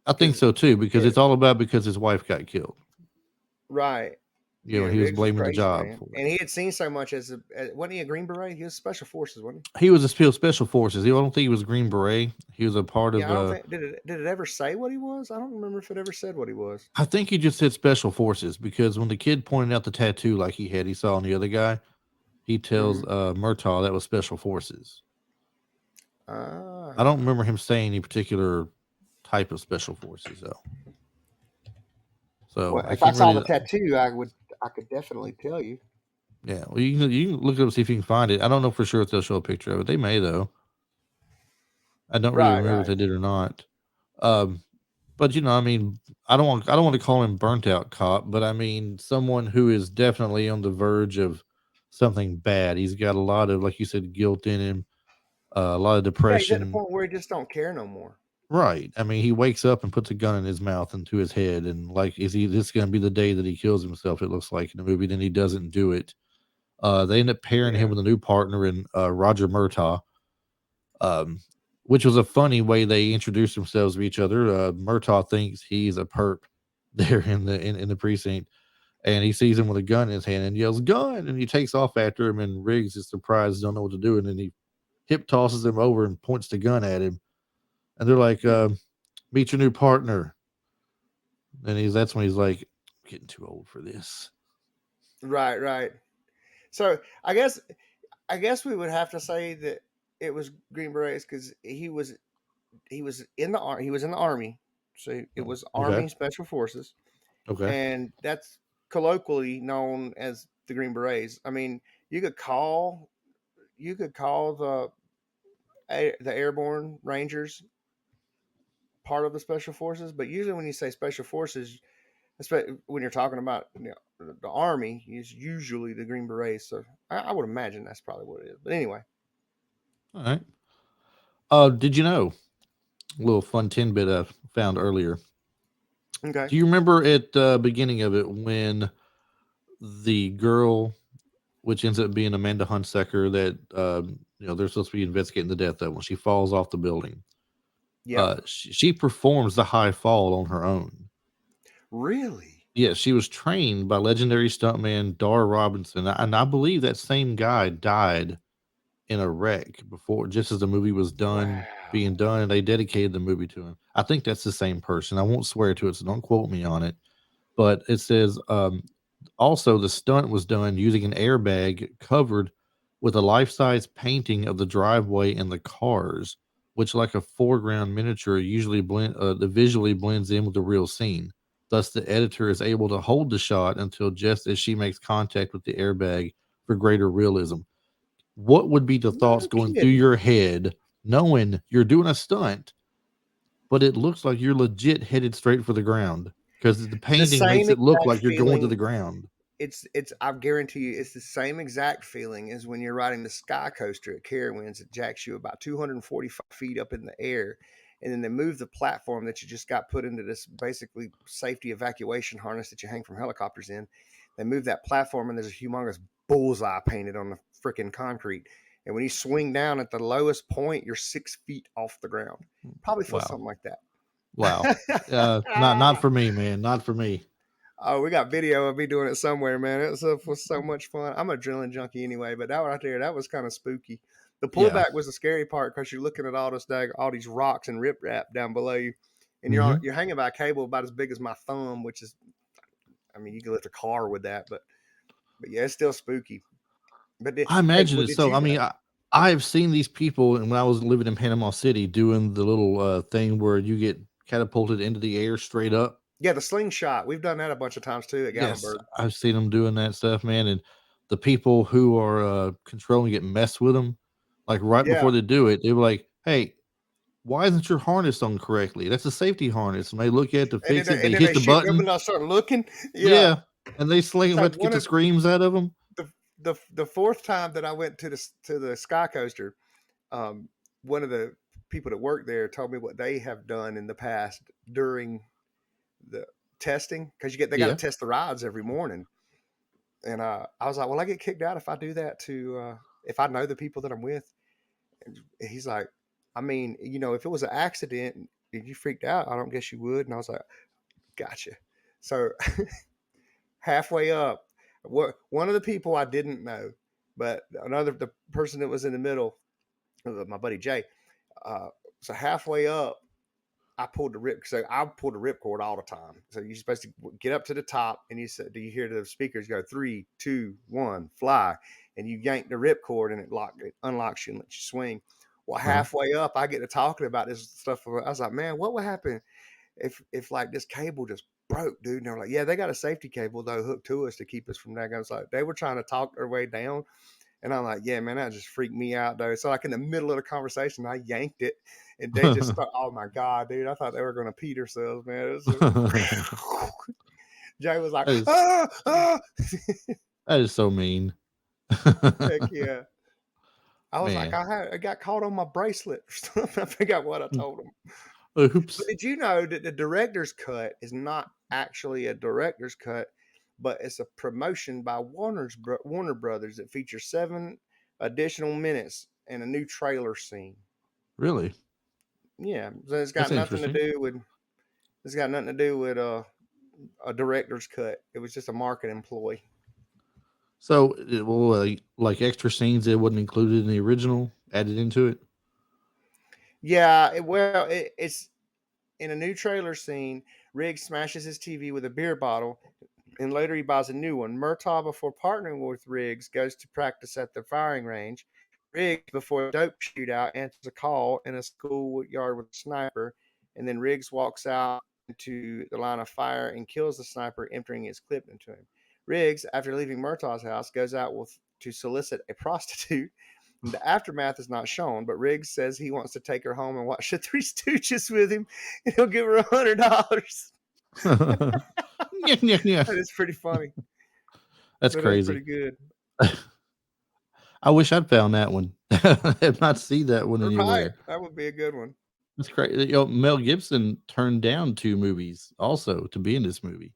I think Because so too because yeah, it's all about because his wife got killed. right. Yeah, And he was Riggs was blaming the crazy, job man, for it. and he had seen so much wasn't he a Green Beret? He was Special Forces, wasn't He was a special forces. I don't think he was Green Beret. He was a part he? of Yeah, I don't think did it ever say what he was? I don't remember if it ever said what he was. I think he just said special forces because when the kid pointed out the tattoo like he saw on the other guy, he tells Hmm. Murtaugh that was special forces. I don't Ah, remember him saying any particular type of special forces though. So well, I if I can't saw the really. tattoo, I could definitely tell you. Yeah, well, you can look it up see if you can find it. I don't know for sure if they'll show a picture of it. They may though. I don't really Right, remember if right. they did or not. Um, but I mean, I don't want to call him burnt out cop, but I mean someone who is definitely on the verge of something bad. He's got a lot of, like you said, guilt in him, a lot of Yeah, he's at the depression. point where he just don't care no more. Right. I mean, he wakes up and puts a gun in his mouth and to his head, and like, is he this going to be the day that he kills himself? It looks like in the movie. Then he doesn't do it. They end up pairing him Yeah, with a new partner in Roger Murtaugh, um, which was a funny way they introduced themselves to each other. Murtaugh thinks he's a perp there in the precinct, and he sees him with a gun in his hand and yells "gun," and he takes off after him. And Riggs is surprised, don't know what to do, and then he hip tosses him over and points the gun at him. And they're like, "Meet your new partner." And that's when he's like, "I'm getting too old for this." right, right. So I guess we would have to say that it was Green Berets because he was in the he was in the army, so it Oh, was okay, Army Special Forces, okay, and that's colloquially known as the Green Berets. I mean, you could call you could call the Airborne Rangers part of the Special Forces, but usually when you say Special Forces, especially when you're talking about the Army, is usually the Green Berets. So I would imagine that's probably what it is. But anyway, all right. Did you know a little fun 10 bit I found earlier? okay, Do you remember at the beginning of it when the girl, which ends up being Amanda Hunsaker, that they're supposed to be investigating the death of when she falls off the building? yeah, She performs the high fall on her own. really, Yes, she was trained by legendary stuntman Dar Robinson, and I believe that same guy died in a wreck before, just as the movie was wow, done. being done, and they dedicated the movie to him. I think that's the same person. I won't swear to it, so don't quote me on it. But it says also the stunt was done using an airbag covered with a life-size painting of the driveway and the cars, which, like a foreground miniature, usually the visually blends in with the real scene. Thus, the editor is able to hold the shot until just as she makes contact with the airbag for greater realism. What would be the thoughts No going through kidding. your head knowing you're doing a stunt, but it looks like you're legit headed straight for the ground because the The painting makes same it look exact like you're going to feeling. the ground? It's I guarantee you it's the same exact feeling as when you're riding the sky coaster at Carowinds. It jacks you about 245 feet up in the air, and then they move the platform that you just got put into this basically safety evacuation harness that you hang from helicopters in. They move that platform, and there's a humongous bullseye painted on the freaking concrete. And when you swing down at the lowest point, you're 6 feet off the ground. Probably feel Wow. something like Wow. Not that. for me, man. Not for me. Oh, we got video of me doing it somewhere, man. It was so much fun. I'm a drilling junkie anyway, but that right there, that was kind of spooky. The Yeah. pullback was the scary part because you're looking at all these rocks and riprap down below you, and Hmm. you're hanging by a cable about as big as my thumb, which is, I mean, you can lift a car with that, but yeah, it's still spooky. But I hey, imagine well, it. did So, you I know? mean, I've seen these people, and when I was living in Panama City, doing the little thing where you get catapulted into the air straight up. Yeah, the slingshot. We've done that a bunch of times too at Yes, Gatlinburg. I've seen them doing that stuff, man. And the people who are controlling it mess with them. Like right before Yeah, they do it, they were like, "Hey, why isn't your harness on correctly? That's a safety harness." And they look at it to fix it. and They then hit they the shoot me up, button. and I start looking. Yeah, Yeah, and they sling it's them. like Have to get one the of screams out of them. the fourth time that I went to the Sky Coaster, um, one of the people that work there told me what they have done in the past during the testing because they got to Yeah. test the rides every morning, and I was like, well, I get kicked out if I do that to if I know the people that I'm with. And he's like, I mean, if it was an accident and you freaked out, I don't guess you would. And I was like, gotcha. So halfway up, one of the people I didn't know, but the person that was in the middle, my buddy Jay. Uh, so halfway up, I pulled the rip. So I pulled the ripcord all the time. So you're supposed to get up to the top, and you said, "Do you hear the speakers go 3, 2, 1, fly?" And you yank the ripcord, and it unlocks you and lets you swing. Well, Uh-huh. halfway up, I get to talking about this stuff. I was like, "Man, what would happen if like this cable just broke, dude?" And they're like, "Yeah, they got a safety cable though hooked to us to keep us from that." I was like, they were trying to talk their way down, and I'm like, "Yeah, man, that just freaked me out though." So like in the middle of the conversation, I yanked it, and they just start. Oh my god, dude! I thought they were gonna pee themselves, man. It was that Jay was like, is "Ah, ah!" that is so mean. Heck yeah! I was like, Man. I got caught on my bracelet or something. I forgot what I told them. But Oops. did you know that the director's cut is not actually a director's cut, but it's a promotion by Warner Brothers that features 7 additional minutes and a new trailer scene. Really? Yeah, so it's That's got nothing to interesting. do with a director's cut. It was just a marketing ploy. So, well, like extra scenes that wasn't included in the original added into it. Yeah, it's in a new trailer scene. Riggs smashes his TV with a beer bottle, and later he buys a new one. Murtaugh, before partnering with Riggs, goes to practice at the firing range. Riggs, before a dope shootout, answers a call in a schoolyard with a sniper, and then Riggs walks out into the line of fire and kills the sniper, emptying his clip into him. Riggs, after leaving Murtaugh's house, goes out to solicit a prostitute. The aftermath is not shown, but Riggs says he wants to take her home and watch the Three Stooges with him, and he'll give her $100. Yeah, yeah, yeah. That is pretty funny. That's That is crazy. pretty good. I wish I'd found that one. I have not seen that one Right. anywhere. That would be a good one. That's crazy. Mel Gibson turned down 2 movies also to be in this movie.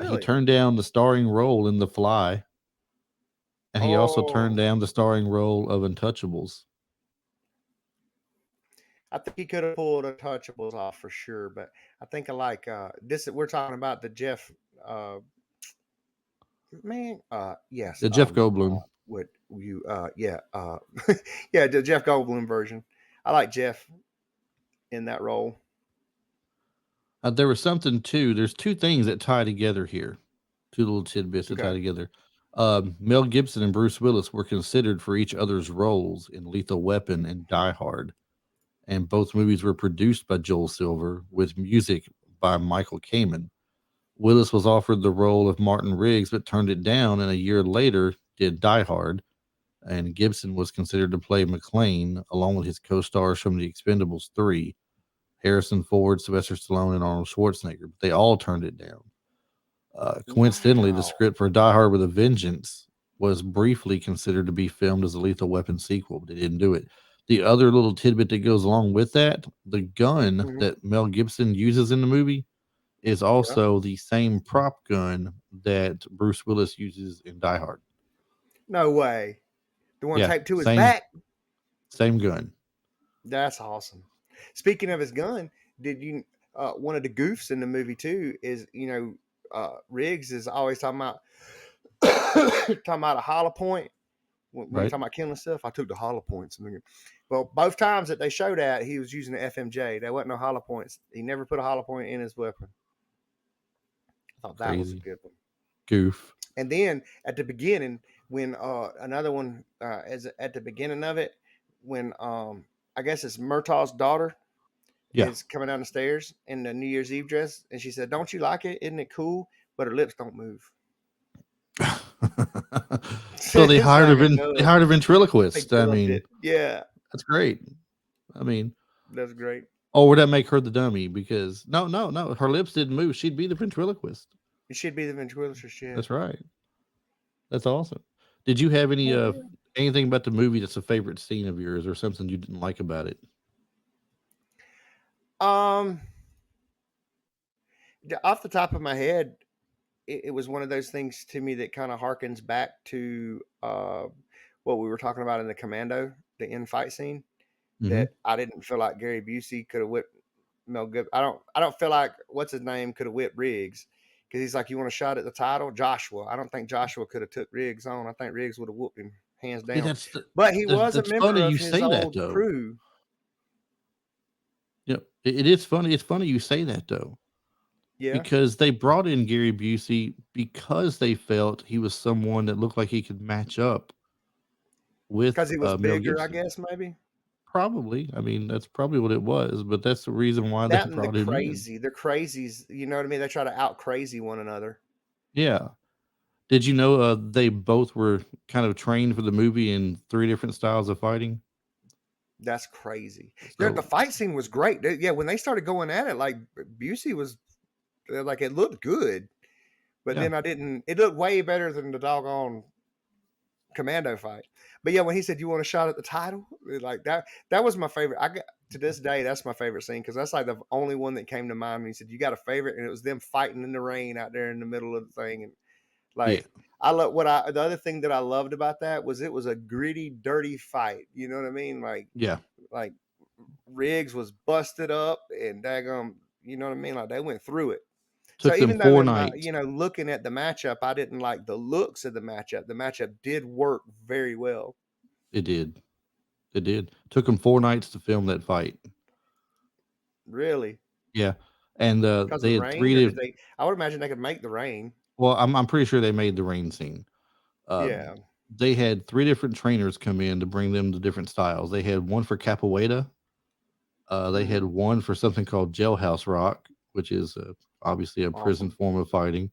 He Really? turned down the starring role in The Fly, and he also turned Oh, down the starring role of Untouchables. I think he could have pulled Untouchables off for sure, but I think I like this. We're talking about the Jeff, uh, man. Yes. Jeff Goldblum. Would you? Yeah. Yeah, the Jeff Goldblum version. I like Jeff in that role. There was something too. There's two things that tie together here. Two little tidbits that tie Okay. together. Mel Gibson and Bruce Willis were considered for each other's roles in Lethal Weapon and Die Hard, and both movies were produced by Joel Silver with music by Michael Kamen. Willis was offered the role of Martin Riggs but turned it down, and a year later did Die Hard. And Gibson was considered to play McClane along with his co-stars from The Expendables 3, Harrison Ford, Sylvester Stallone, and Arnold Schwarzenegger. But they all turned it down. Coincidentally, the Wow. script for Die Hard with a Vengeance was briefly considered to be filmed as a Lethal Weapon sequel, but they didn't do it. The other little tidbit that goes along with that, the gun Hmm. that Mel Gibson uses in the movie is Yeah. also the same prop gun that Bruce Willis uses in Die Hard. No way. The one Yeah, taped to his same back. same gun. That's awesome. Speaking of his gun, did you one of the goofs in the movie too is Riggs is always talking about talking about a hollow point when he's Right? talking about killing stuff. I took the hollow points. Well, both times that they showed that he was using the FMJ. There wasn't no hollow points. He never put a hollow point in his weapon. I thought that was a Crazy good one. goof. And then at the beginning, when another one is at the beginning of it, when I guess it's Murtaugh's daughter Yeah. is coming down the stairs in the New Year's Eve dress, and she said, "Don't you like it? Isn't it cool?" But her lips don't move. So they It's hired like a they dub. hired a They ventriloquist. I dubbed mean, it. Yeah, that's great. I mean, that's great. or would that make her the dummy? Because no, her lips didn't move. She'd be the ventriloquist. It should be the ventriloquist. Yeah. That's right. That's awesome. Did you have any Heck yeah. anything about the movie that's a favorite scene of yours, or something you didn't like about it? Um, off the top of my head, it was one of those things to me that kind of harkens back to what we were talking about in the Commando, the end fight scene. Hmm. That I didn't feel like Gary Busey could have whipped Mel Gibson. I don't feel like what's his name could have whipped Riggs because he's like, you want a shot at the title, Joshua. I don't think Joshua could have took Riggs on. I think Riggs would have whooped him hands See, down. But he was a that's member funny of you his say that old though. crew. Yep, it is funny. It's funny you say that though, Yeah, because they brought in Gary Busey because they felt he was someone that looked like he could match up because with he was Mel bigger, I Gibson. guess maybe. Probably. I mean, that's probably what it was, but that's the reason why they That and brought him in. the crazies. You know what I mean? They try to out crazy one another. Yeah. Did you know they both were kind of trained for the movie in three different styles of fighting? That's crazy. The So fight scene was great. Yeah, when they started going at it, like Busey was like it looked good. But yeah, then I didn't. It looked way better than the doggone Commando fight. But yeah, when he said, "You want a shot at the title?" Like that was my favorite. I got to this day. That's my favorite scene because that's like the only one that came to mind when he said, "You got a favorite?" And it was them fighting in the rain out there in the middle of the thing. And yeah, like I love what I. The other thing that I loved about that was it was a gritty, dirty fight. You know what I mean? yeah. Like Riggs was busted up and daggum. You know what I mean? Like they went through it. So Took them even though four in my, nights. looking at the matchup, I didn't like the looks of the matchup. The matchup did work very well. It did. It did. Took them 4 nights to film that fight. Really. Yeah, and Because of they the had rain, three. or did they? I would imagine they could make the rain. Well, I'm pretty sure they made the rain scene. Yeah. They had three different trainers come in to bring them the different styles. They had one for capoeira. They had Hmm. one for something called jailhouse rock, which is obviously a prison Awesome. form of fighting.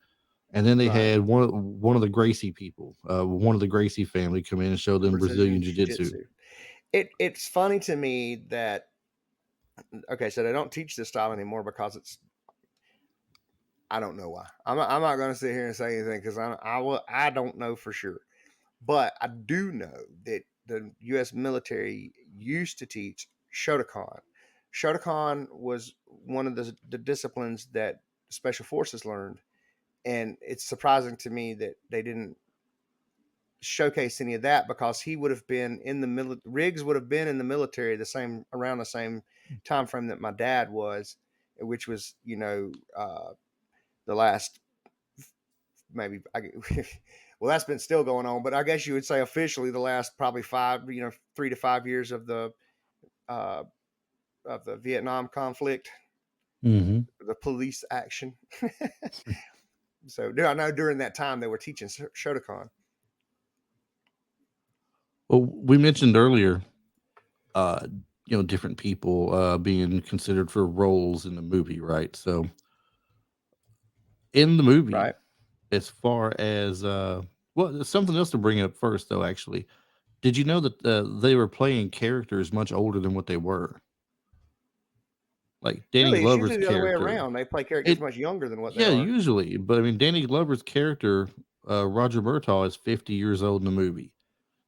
And then they Right. had one of the Gracie people, one of the Gracie family, come in and show them Brazilian Brazilian Jiu jiu jitsu. Jitsu. It's funny to me that okay, so they don't teach this style anymore because it's I don't know why. I'm not going to sit here and say anything because I don't know for sure. But I do know that the U.S. military used to teach Shotokan. Shotokan was one of the disciplines that special forces learned, and it's surprising to me that they didn't showcase any of that because he would have been in the Riggs would have been in the military the same around the same time frame that my dad was, which was the last maybe well that's been still going on, but I guess you would say officially the last probably 3 to 5 years of the uh, of the Vietnam conflict, Hmm. the police action. So I know during that time they were teaching Shotokan. Well, we mentioned earlier, uh, different people being considered for roles in the movie, right? So in the movie, Right? as far as well, there's something else to bring up first, though. Actually, did you know that they were playing characters much older than what they were? Like Danny Really, it's Glover's usually the other way character, around. They play characters it much younger than what they yeah, are. usually, but I mean, Danny Glover's character, Roger Murtaugh, is 50 years old in the movie,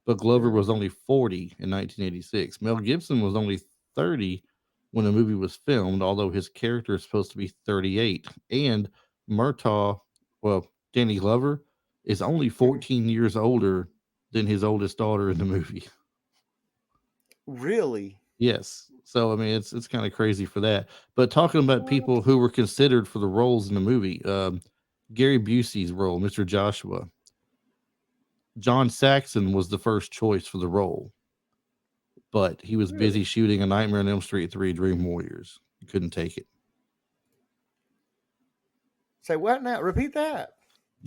but Glover was Mm, only 40 in 1986. Mel Gibson was only 30 when the movie was filmed, although his character is supposed to be 38. And Murtaugh, well, Danny Glover is only mhm. 14 years older than his oldest daughter in the movie. Really? Yes. So I mean, it's kind of crazy for that. But talking about What? people who were considered for the roles in the movie, Gary Busey's role, Mr. Joshua, John Saxon was the first choice for the role, but he was busy Really? shooting A Nightmare on Elm Street 3: Dream Warriors. He couldn't take it. Say what now? Repeat that.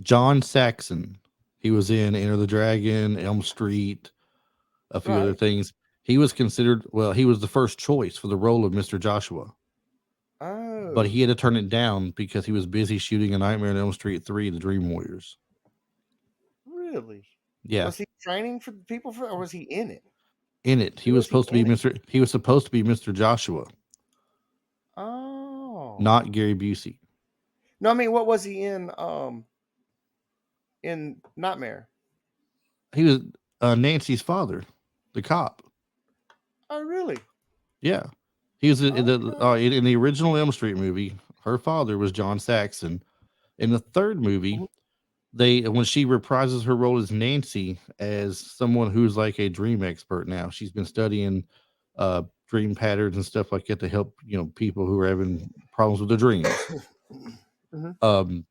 John Saxon, he was in Enter the Dragon, Elm Street, a few other Right. things. He was considered, well, he was the first choice for the role of Mr. Joshua, but Oh, he had to turn it down because he was busy shooting A Nightmare on Elm Street 3: The Dream Warriors. really? Yeah, Was he training for the people for, or was he in it? in it. He Who was was he supposed to be in it? Mr. Joshua, Oh. not Gary Busey. No, I mean, what was he in Nightmare? He was Nancy's father, the cop. Oh, really? Yeah, he was Okay. in the original Elm Street movie. Her father was John Saxon. In the third movie, Mhm. they when she reprises her role as Nancy as someone who's like a dream expert now. She's been studying dream patterns and stuff like that to help people who are having problems with their dreams. Mhm. Um,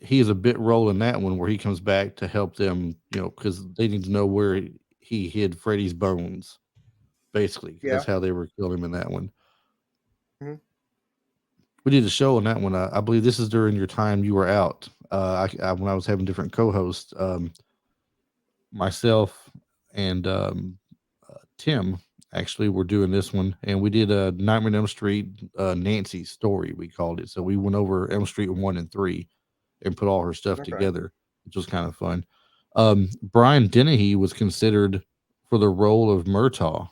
he has a bit role in that one where he comes back to help them, because they need to know where he hid Freddy's bones, basically, because that's Yeah. how they were killing him in that one. Mhm. We did a show on that one. I believe this is during your time you were out. When I was having different co-hosts, myself and Tim actually were doing this one, and we did a Nightmare on Elm Street Nancy story. We called it. So we went over Elm Street 1 and 3 and put all her stuff Okay. together, which was kind of fun. Brian Dennehy was considered for the role of Murtaugh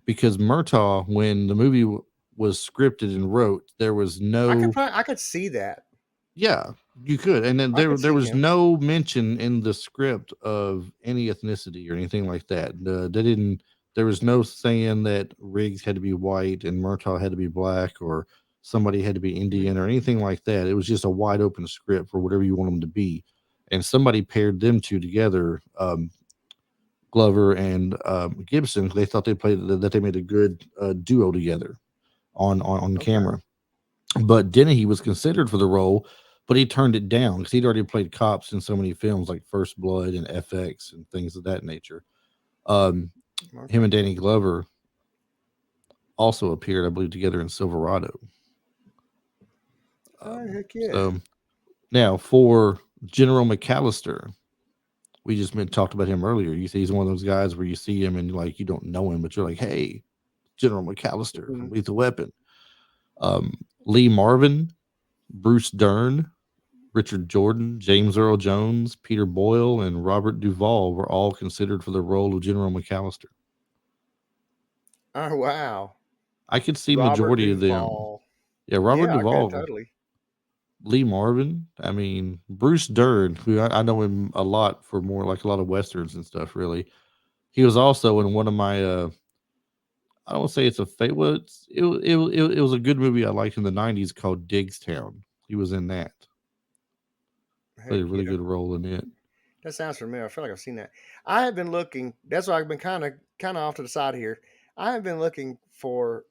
because Murtaugh, when the movie was scripted and wrote, there was no. I could see that. Yeah, you could, and then I could there see was him. no mention in the script of any ethnicity or anything like that. They didn't. There was no saying that Riggs had to be white and Murtaugh had to be black or somebody had to be Mhm. Indian or anything like that. It was just a wide open script for whatever you want them to be, and somebody paired them two together, Glover and Gibson. They thought they played that they made a good duo together on Okay. camera. But Dennehy was considered for the role, but he turned it down because he'd already played cops in so many films like First Blood and FX and things of that nature. Um, him Okay. and Danny Glover also appeared, I believe, together in Silverado. Oh, heck yeah. So now for General McAllister, we just talked about him earlier. You see, he's one of those guys where you see him and like you don't know him, but you're like, hey, General McAllister from Mhm. Lethal Weapon. Um, Lee Marvin, Bruce Dern, Richard Jordan, James Earl Jones, Peter Boyle, and Robert Duvall were all considered for the role of General McAllister. Oh, wow. I could see Robert majority of them. Duvall. Yeah, Robert Yeah, I could Duvall, totally. Lee Marvin. I mean, Bruce Dern, who I know him a lot for more like a lot of westerns and stuff. Really, he was also in one of my. I don't want to say it's a fate. Well, it was a good movie I liked in the '90s called Digstown. He was in that. Played a Heck really yeah. good role in it. That sounds familiar. I feel like I've seen that. I have been looking. That's why I've been kind of off to the side here. I have been looking for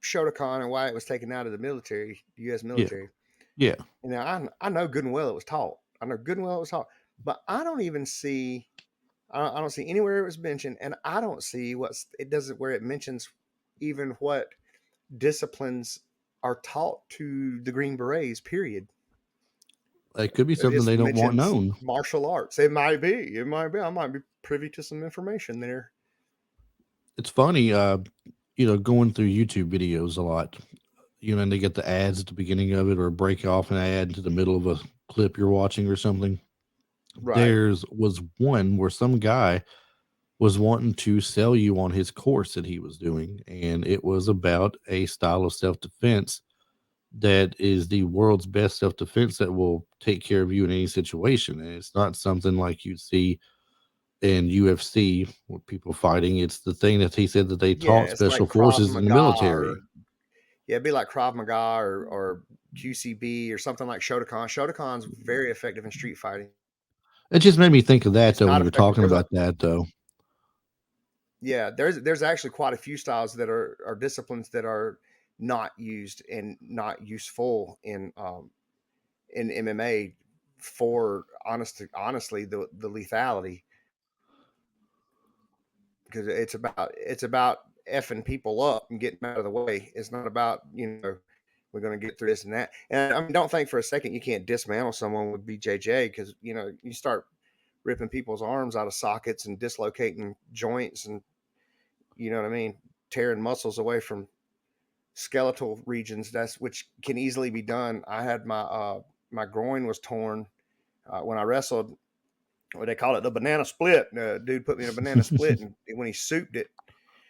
Shotokan and why it was taken out of the military, the U.S. Yeah, military. yeah. And now I know good and well it was taught. I know good and well it was taught, but I don't even see I don't see anywhere it was mentioned, and I don't see it doesn't where it mentions even what disciplines are taught to the Green Berets. Period. It could be It something just they don't want mentions known. martial arts. It might be. It might be. I might be privy to some information there. It's funny, going through YouTube videos a lot. And they get the ads at the beginning of it or break off an ad into the middle of a clip you're watching or something. Right. There's was one where some guy was wanting to sell you on his course that he was doing, and it was about a style of self defense that is the world's best self defense that will take care of you in any situation. And it's not something like you'd see in UFC with people fighting. It's the thing that he said that they Yeah, taught it's like special Krav forces in the Maga, military. or yeah, it'd be like Krav Maga or QCB or something like Shotokan. Shotokan's very effective in street fighting. It just made me think of that It's though when not you were effective. talking about that though. Yeah, there's actually quite a few styles that are disciplines that are not used and not useful in MMA for honestly the lethality, because it's about effing people up and getting them out of the way. It's not about, we're going to get through this and that. And I mean, don't think for a second you can't dismantle someone with BJJ, because you start ripping people's arms out of sockets and dislocating joints, and you know what I mean, tearing muscles away from skeletal regions. That's which can easily be done. I had my groin was torn when I wrestled. What they call it, the banana split. Dude put me in a banana split, and when he souped it,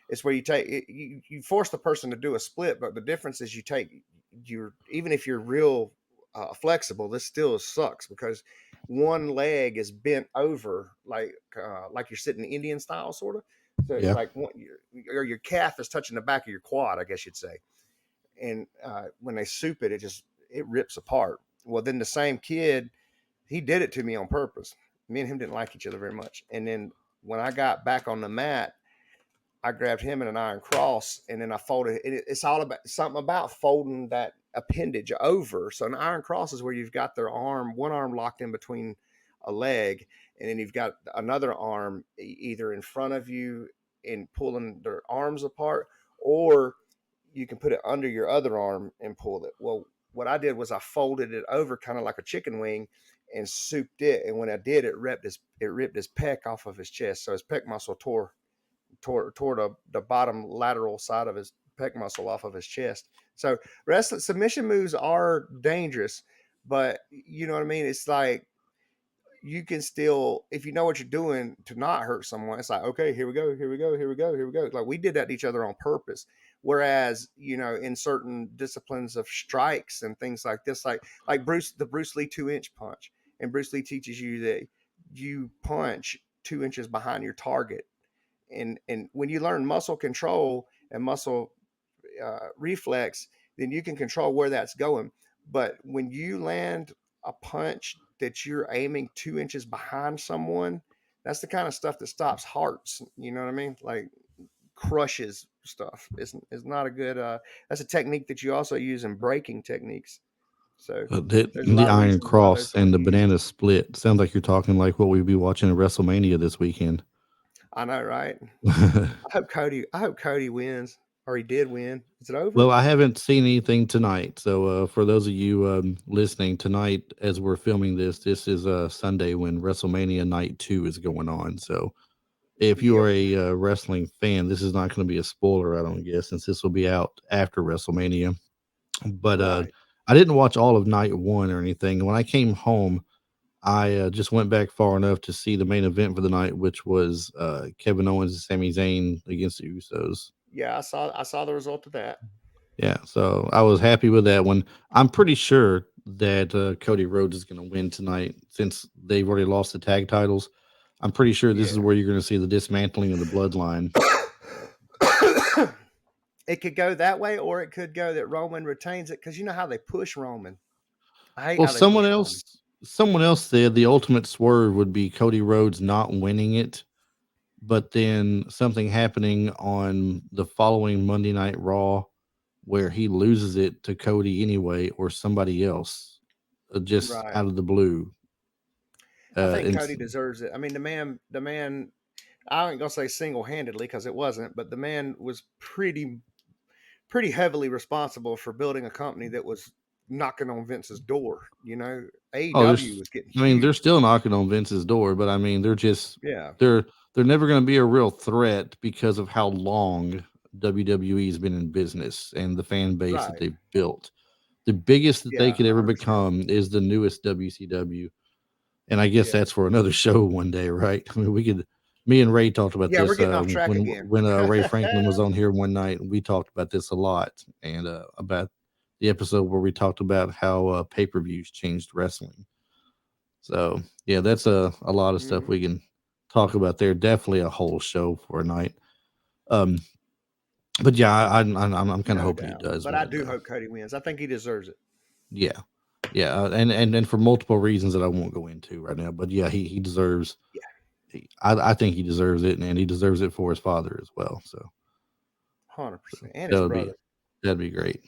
it's where you take it, you force the person to do a split, but the difference is you take your even if you're real flexible, this still sucks because one leg is bent over like you're sitting Indian style sort of. So Yeah. like your calf is touching the back of your quad, I guess you'd say. And when they soup it, it rips apart. Well, then the same kid, he did it to me on purpose. Me and him didn't like each other very much. And then when I got back on the mat, I grabbed him in an iron cross, and then I folded. It's all about something about folding that appendage over. So an iron cross is where you've got one arm locked in between a leg, and then you've got another arm either in front of you and pulling their arms apart, or you can put it under your other arm and pull it. Well, what I did was I folded it over kind of like a chicken wing and souped it. And when I did, it ripped his pec off of his chest. So his pec muscle tore the bottom lateral side of his pec muscle off of his chest. So wrestling submission moves are dangerous, but you know what I mean? It's like you can still, if you know what you're doing to not hurt someone, it's like, okay, here we go, here we go, here we go, here we go. Like we did that to each other on purpose. Whereas, in certain disciplines of strikes and things like this, like the Bruce Lee 2 inch punch, and Bruce Lee teaches you that you punch 2 inches behind your target. And when you learn muscle control and muscle reflex, then you can control where that's going. But when you land a punch that you're aiming 2 inches behind someone, that's the kind of stuff that stops hearts. You know what I mean? Like crushes stuff. It's not a good. That's a technique that you also use in breaking techniques. So there's a The lot of Iron reasons why those Cross don't and the get used. banana split sounds like you're talking like what we'd be watching at WrestleMania this weekend. I know, right? I hope Cody wins, or he did win. Is it Well, over? I haven't seen anything tonight. So, for those of you listening tonight, as we're filming this is Sunday when WrestleMania Night 2 is going on. So, if you are Yep. a wrestling fan, this is not going to be a spoiler, I don't guess, since this will be out after WrestleMania. But Right. I didn't watch all of Night 1 or anything. When I came home, I just went back far enough to see the main event for the night, which was Kevin Owens and Sami Zayn against the Usos. Yeah, I saw the result of that. Yeah, so I was happy with that one. I'm pretty sure that Cody Rhodes is going to win tonight since they've already lost the tag titles. I'm pretty sure this is Yeah. where you're going to see the dismantling of the bloodline. It could go that way, or it could go that Roman retains it, because you know how they push Roman. I hate Well, how they push Roman. someone else said the ultimate swerve would be Cody Rhodes not winning it, but then something happening on the following Monday Night Raw where he loses it to Cody anyway or somebody else just Right. out of the blue. I think And Cody deserves it. I mean, the man. I ain't gonna say single handedly because it wasn't, but the man was pretty heavily responsible for building a company that was knocking on Vince's door. You know, oh, AEW was getting I mean, they're huge. still knocking on Vince's door, but I mean, Yeah, they're they're never going to be a real threat because of how long WWE's been in business and the fan base that right. they've built. The biggest that they Yeah, could ever 100%. become is the newest WCW, and I guess Yeah, that's for another show one day, right? I mean, we could. Me and Ray talked about yeah, we're this getting off track again. when Ray Franklin was on here one night, and we talked about this a lot, and about the episode where we talked about how pay per views changed wrestling. So yeah, that's a lot of stuff Hmm. we can talk about there. Definitely a whole show for a night. Um, but yeah, I'm kind of No hoping he doubt. does But I win do though. hope Cody wins. I think he deserves it. Yeah, yeah, and for multiple reasons that I won't go into right now. But yeah, he deserves. Yeah, I think he deserves it, and he deserves it for his father as well. So 100%. And that his would be brother. great.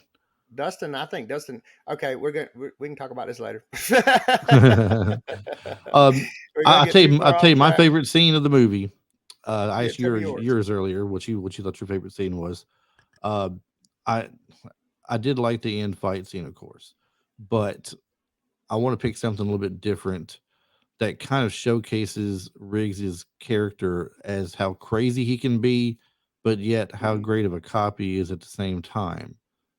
Dustin, I think Dustin. Okay, we can talk about this later. um, We're gonna get too I far tell off you my track. favorite scene of the movie. I Yeah, asked tell me yours. yours earlier, what you thought your favorite scene was. Uh, I I did like the end fight scene, of course, but I want to pick something a little bit different that kind of showcases Riggs's character as how crazy he can be, but yet how Hmm. great of a cop he is at the same time,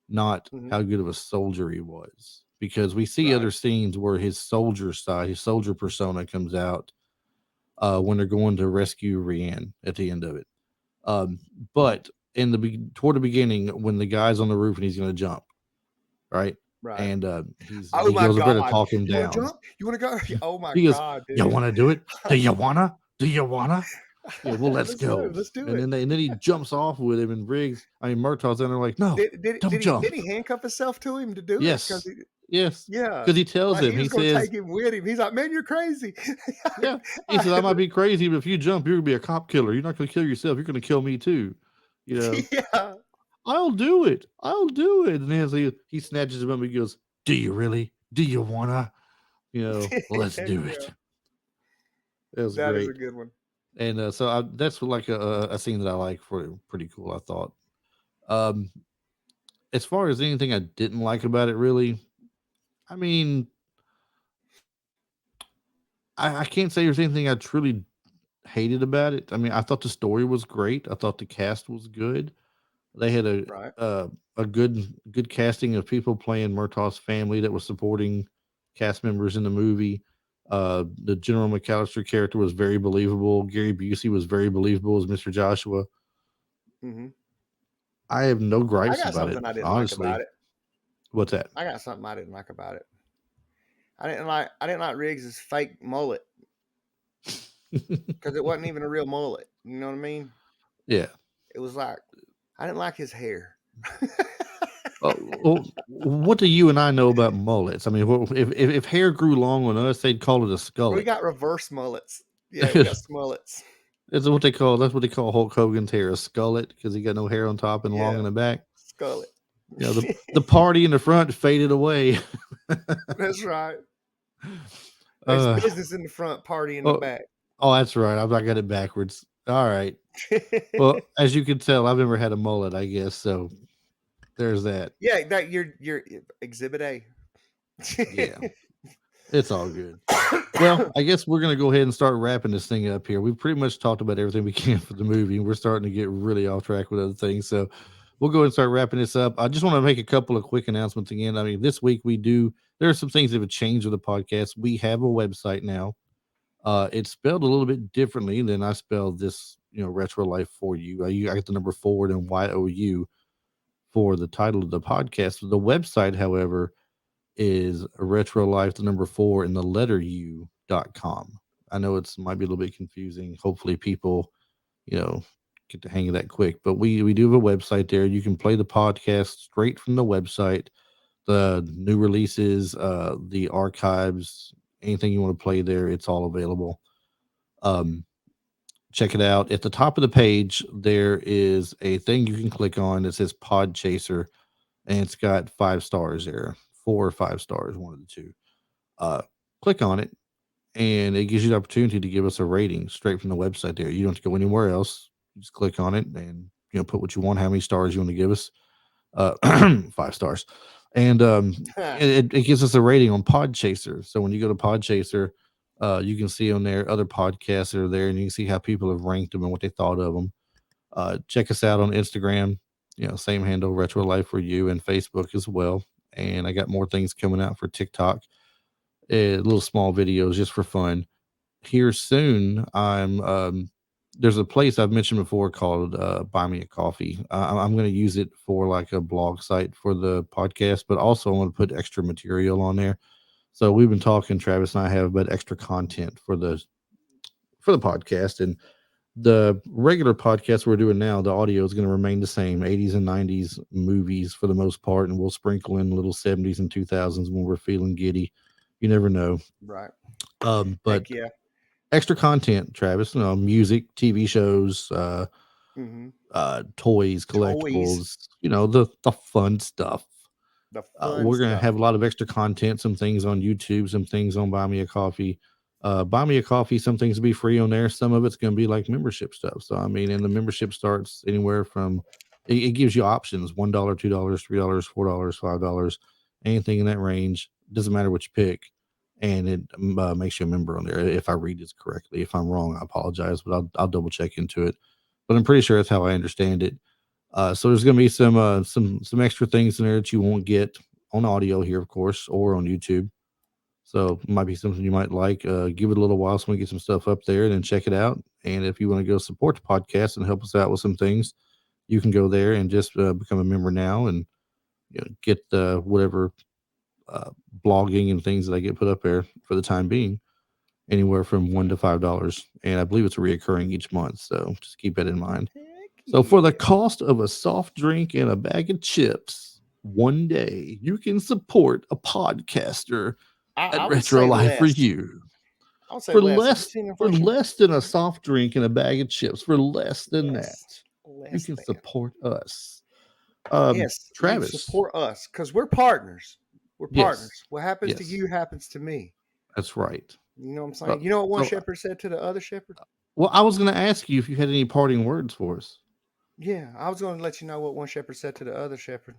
not Hmm. how good of a soldier he was. Because we see Right, other scenes where his soldier side, his soldier persona comes out when they're going to rescue Rianne at the end of it. Um, but toward the beginning, when the guy's on the roof and he's going to jump, right? right. And Oh he my goes over to God! talk him You want to down. jump? You want to go? Oh my He goes, God, "You dude! want to do it? Do you wanna? Do you wanna?" Yeah, well, let's Let's go. go. Let's do And it. then he jumps off with him, and Murtaugh's in there like, "No, don't jump." Did he handcuff himself to him to do it? Because Yes, yes, yeah, because he tells like him. he He was gonna says, take him with him. He's like, man, you're crazy. "Yeah." He says, "I might be crazy, but if you jump, you're gonna be a cop killer. You're not gonna kill yourself. You're gonna kill me too." You know, Yeah, I'll do it. I'll do it. And then he snatches him up. And he goes, "Do you really? Do you wanna? Let's do yeah, it." It was that is a great. good one. And that's like a scene that I like for pretty cool. I thought. Um, as far as anything I didn't like about it, really, I mean, I can't say there's anything I truly hated about it. I mean, I thought the story was great. I thought the cast was good. They had Right. a good casting of people playing Murtaugh's family that was supporting cast members in the movie. The General McAllister character was very believable. Gary Busey was very believable as Mr. Joshua. Hmm. I have no I gripes got about it, something I didn't like about honestly. it. What's that? I got something I didn't like about it. I didn't like Riggs's fake mullet because it wasn't even a real mullet. You know what I mean? Yeah. It was like I didn't like his hair. Well, what do you and I know about mullets? I mean, if hair grew long on us, they'd call it a We skullet. got reverse mullets. Yeah, we got smullets. That's what they call. That's what they call Hulk Hogan's hair, a skullet, because he got no hair on top and long in Yeah, the back. skullet. The party in the front faded away. That's right. There's uh, business in the front, party in the oh, back. that's right. I got it backwards. All right. Well, as you can tell, I've never had a mullet. I guess so. There's that. Yeah, that you're exhibit A. Yeah, it's all good. Well, I guess we're going to go ahead and start wrapping this thing up here. We've pretty much talked about everything we can for the movie, and we're starting to get really off track with other things. So we'll go ahead and start wrapping this up. I just want to make a couple of quick announcements again. I mean, this week there are some things that have changed with the podcast. We have a website now. It's spelled a little bit differently than I spelled this, Retro Life for you. I got the number forward and YOU for the title of the podcast. The website, however, is retro life the number 4 in the letter u.com. I know it's might be a little bit confusing. Hopefully people, you know, get the hang of that quick. But we do have a website there. You can play the podcast straight from the website. The new releases, the archives, anything you want to play there, it's all available. Um, check it out. At the top of the page, there is a thing you can click on that says Pod Chaser, and it's got 5 stars there, 4 or 5 stars, one of the two. Uh, click on it, and it gives you the opportunity to give us a rating straight from the website. There, you don't have to go anywhere else. You just click on it and put what you want, how many stars you want to give us. 5 stars, and it gives us a rating on Podchaser. So when you go to Podchaser, you can see on there other podcasts that are there, and you can see how people have ranked them and what they thought of them. Check us out on Instagram, same handle, Retro Life for You, and Facebook as well. And I got more things coming out for TikTok, little small videos just for fun. Here soon, there's a place I've mentioned before called Buy Me a Coffee. I'm going to use it for like a blog site for the podcast, but also I want to put extra material on there. So we've been talking, Travis and I have, about extra content for the podcast, and the regular podcast we're doing now, the audio is going to remain the same, 80s and 90s movies for the most part, and we'll sprinkle in little 70s and 2000s when we're feeling giddy. You never know. Right. But Heck yeah. extra content, Travis, music, TV shows, Mm-hmm. toys, Toys. collectibles, the fun stuff. The fun We're gonna stuff. have a lot of extra content, some things on YouTube, some things on Buy Me a Coffee. Buy Me a Coffee, some things will be free on there. Some of it's gonna be like membership stuff. So I mean, and the membership starts anywhere from it gives you options: $1, $2, $3, $4, $5, anything in that range. Doesn't matter what you pick, and it makes you a member on there. If I read this correctly, if I'm wrong, I apologize, but I'll double check into it. But I'm pretty sure that's how I understand it. So there's going to be some extra things in there that you won't get on audio here, of course, or on YouTube. So it might be something you might like. Give it a little while so we get some stuff up there and then check it out. And if you want to go support the podcast and help us out with some things, you can go there and just become a member now and get whatever blogging and things that I get put up there for the time being, anywhere from $1 to $5. And I believe it's reoccurring each month. So just keep that in mind. So for the cost of a soft drink and a bag of chips, one day you can support a podcaster I at would Retro say Life for less. You. I would say For less. Have you less seen for inflation? less than a soft drink and a bag of chips, for less than that, Less. you Less can than. support us. Yes, you Travis. support us because we're partners. We're Yes. partners. What happens to Yes. you happens to me. That's right. You know what I'm Uh, saying? You know what one so shepherd said to the other shepherd? well, I was gonna ask you if you had any parting words for us. Yeah, I was going to let you know what one shepherd said to the other shepherd.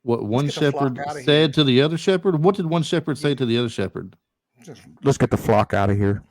What Let's one get the flock shepherd out of said here. to the other shepherd? What did one shepherd Yeah, say to the other shepherd? just let's get the flock out of here.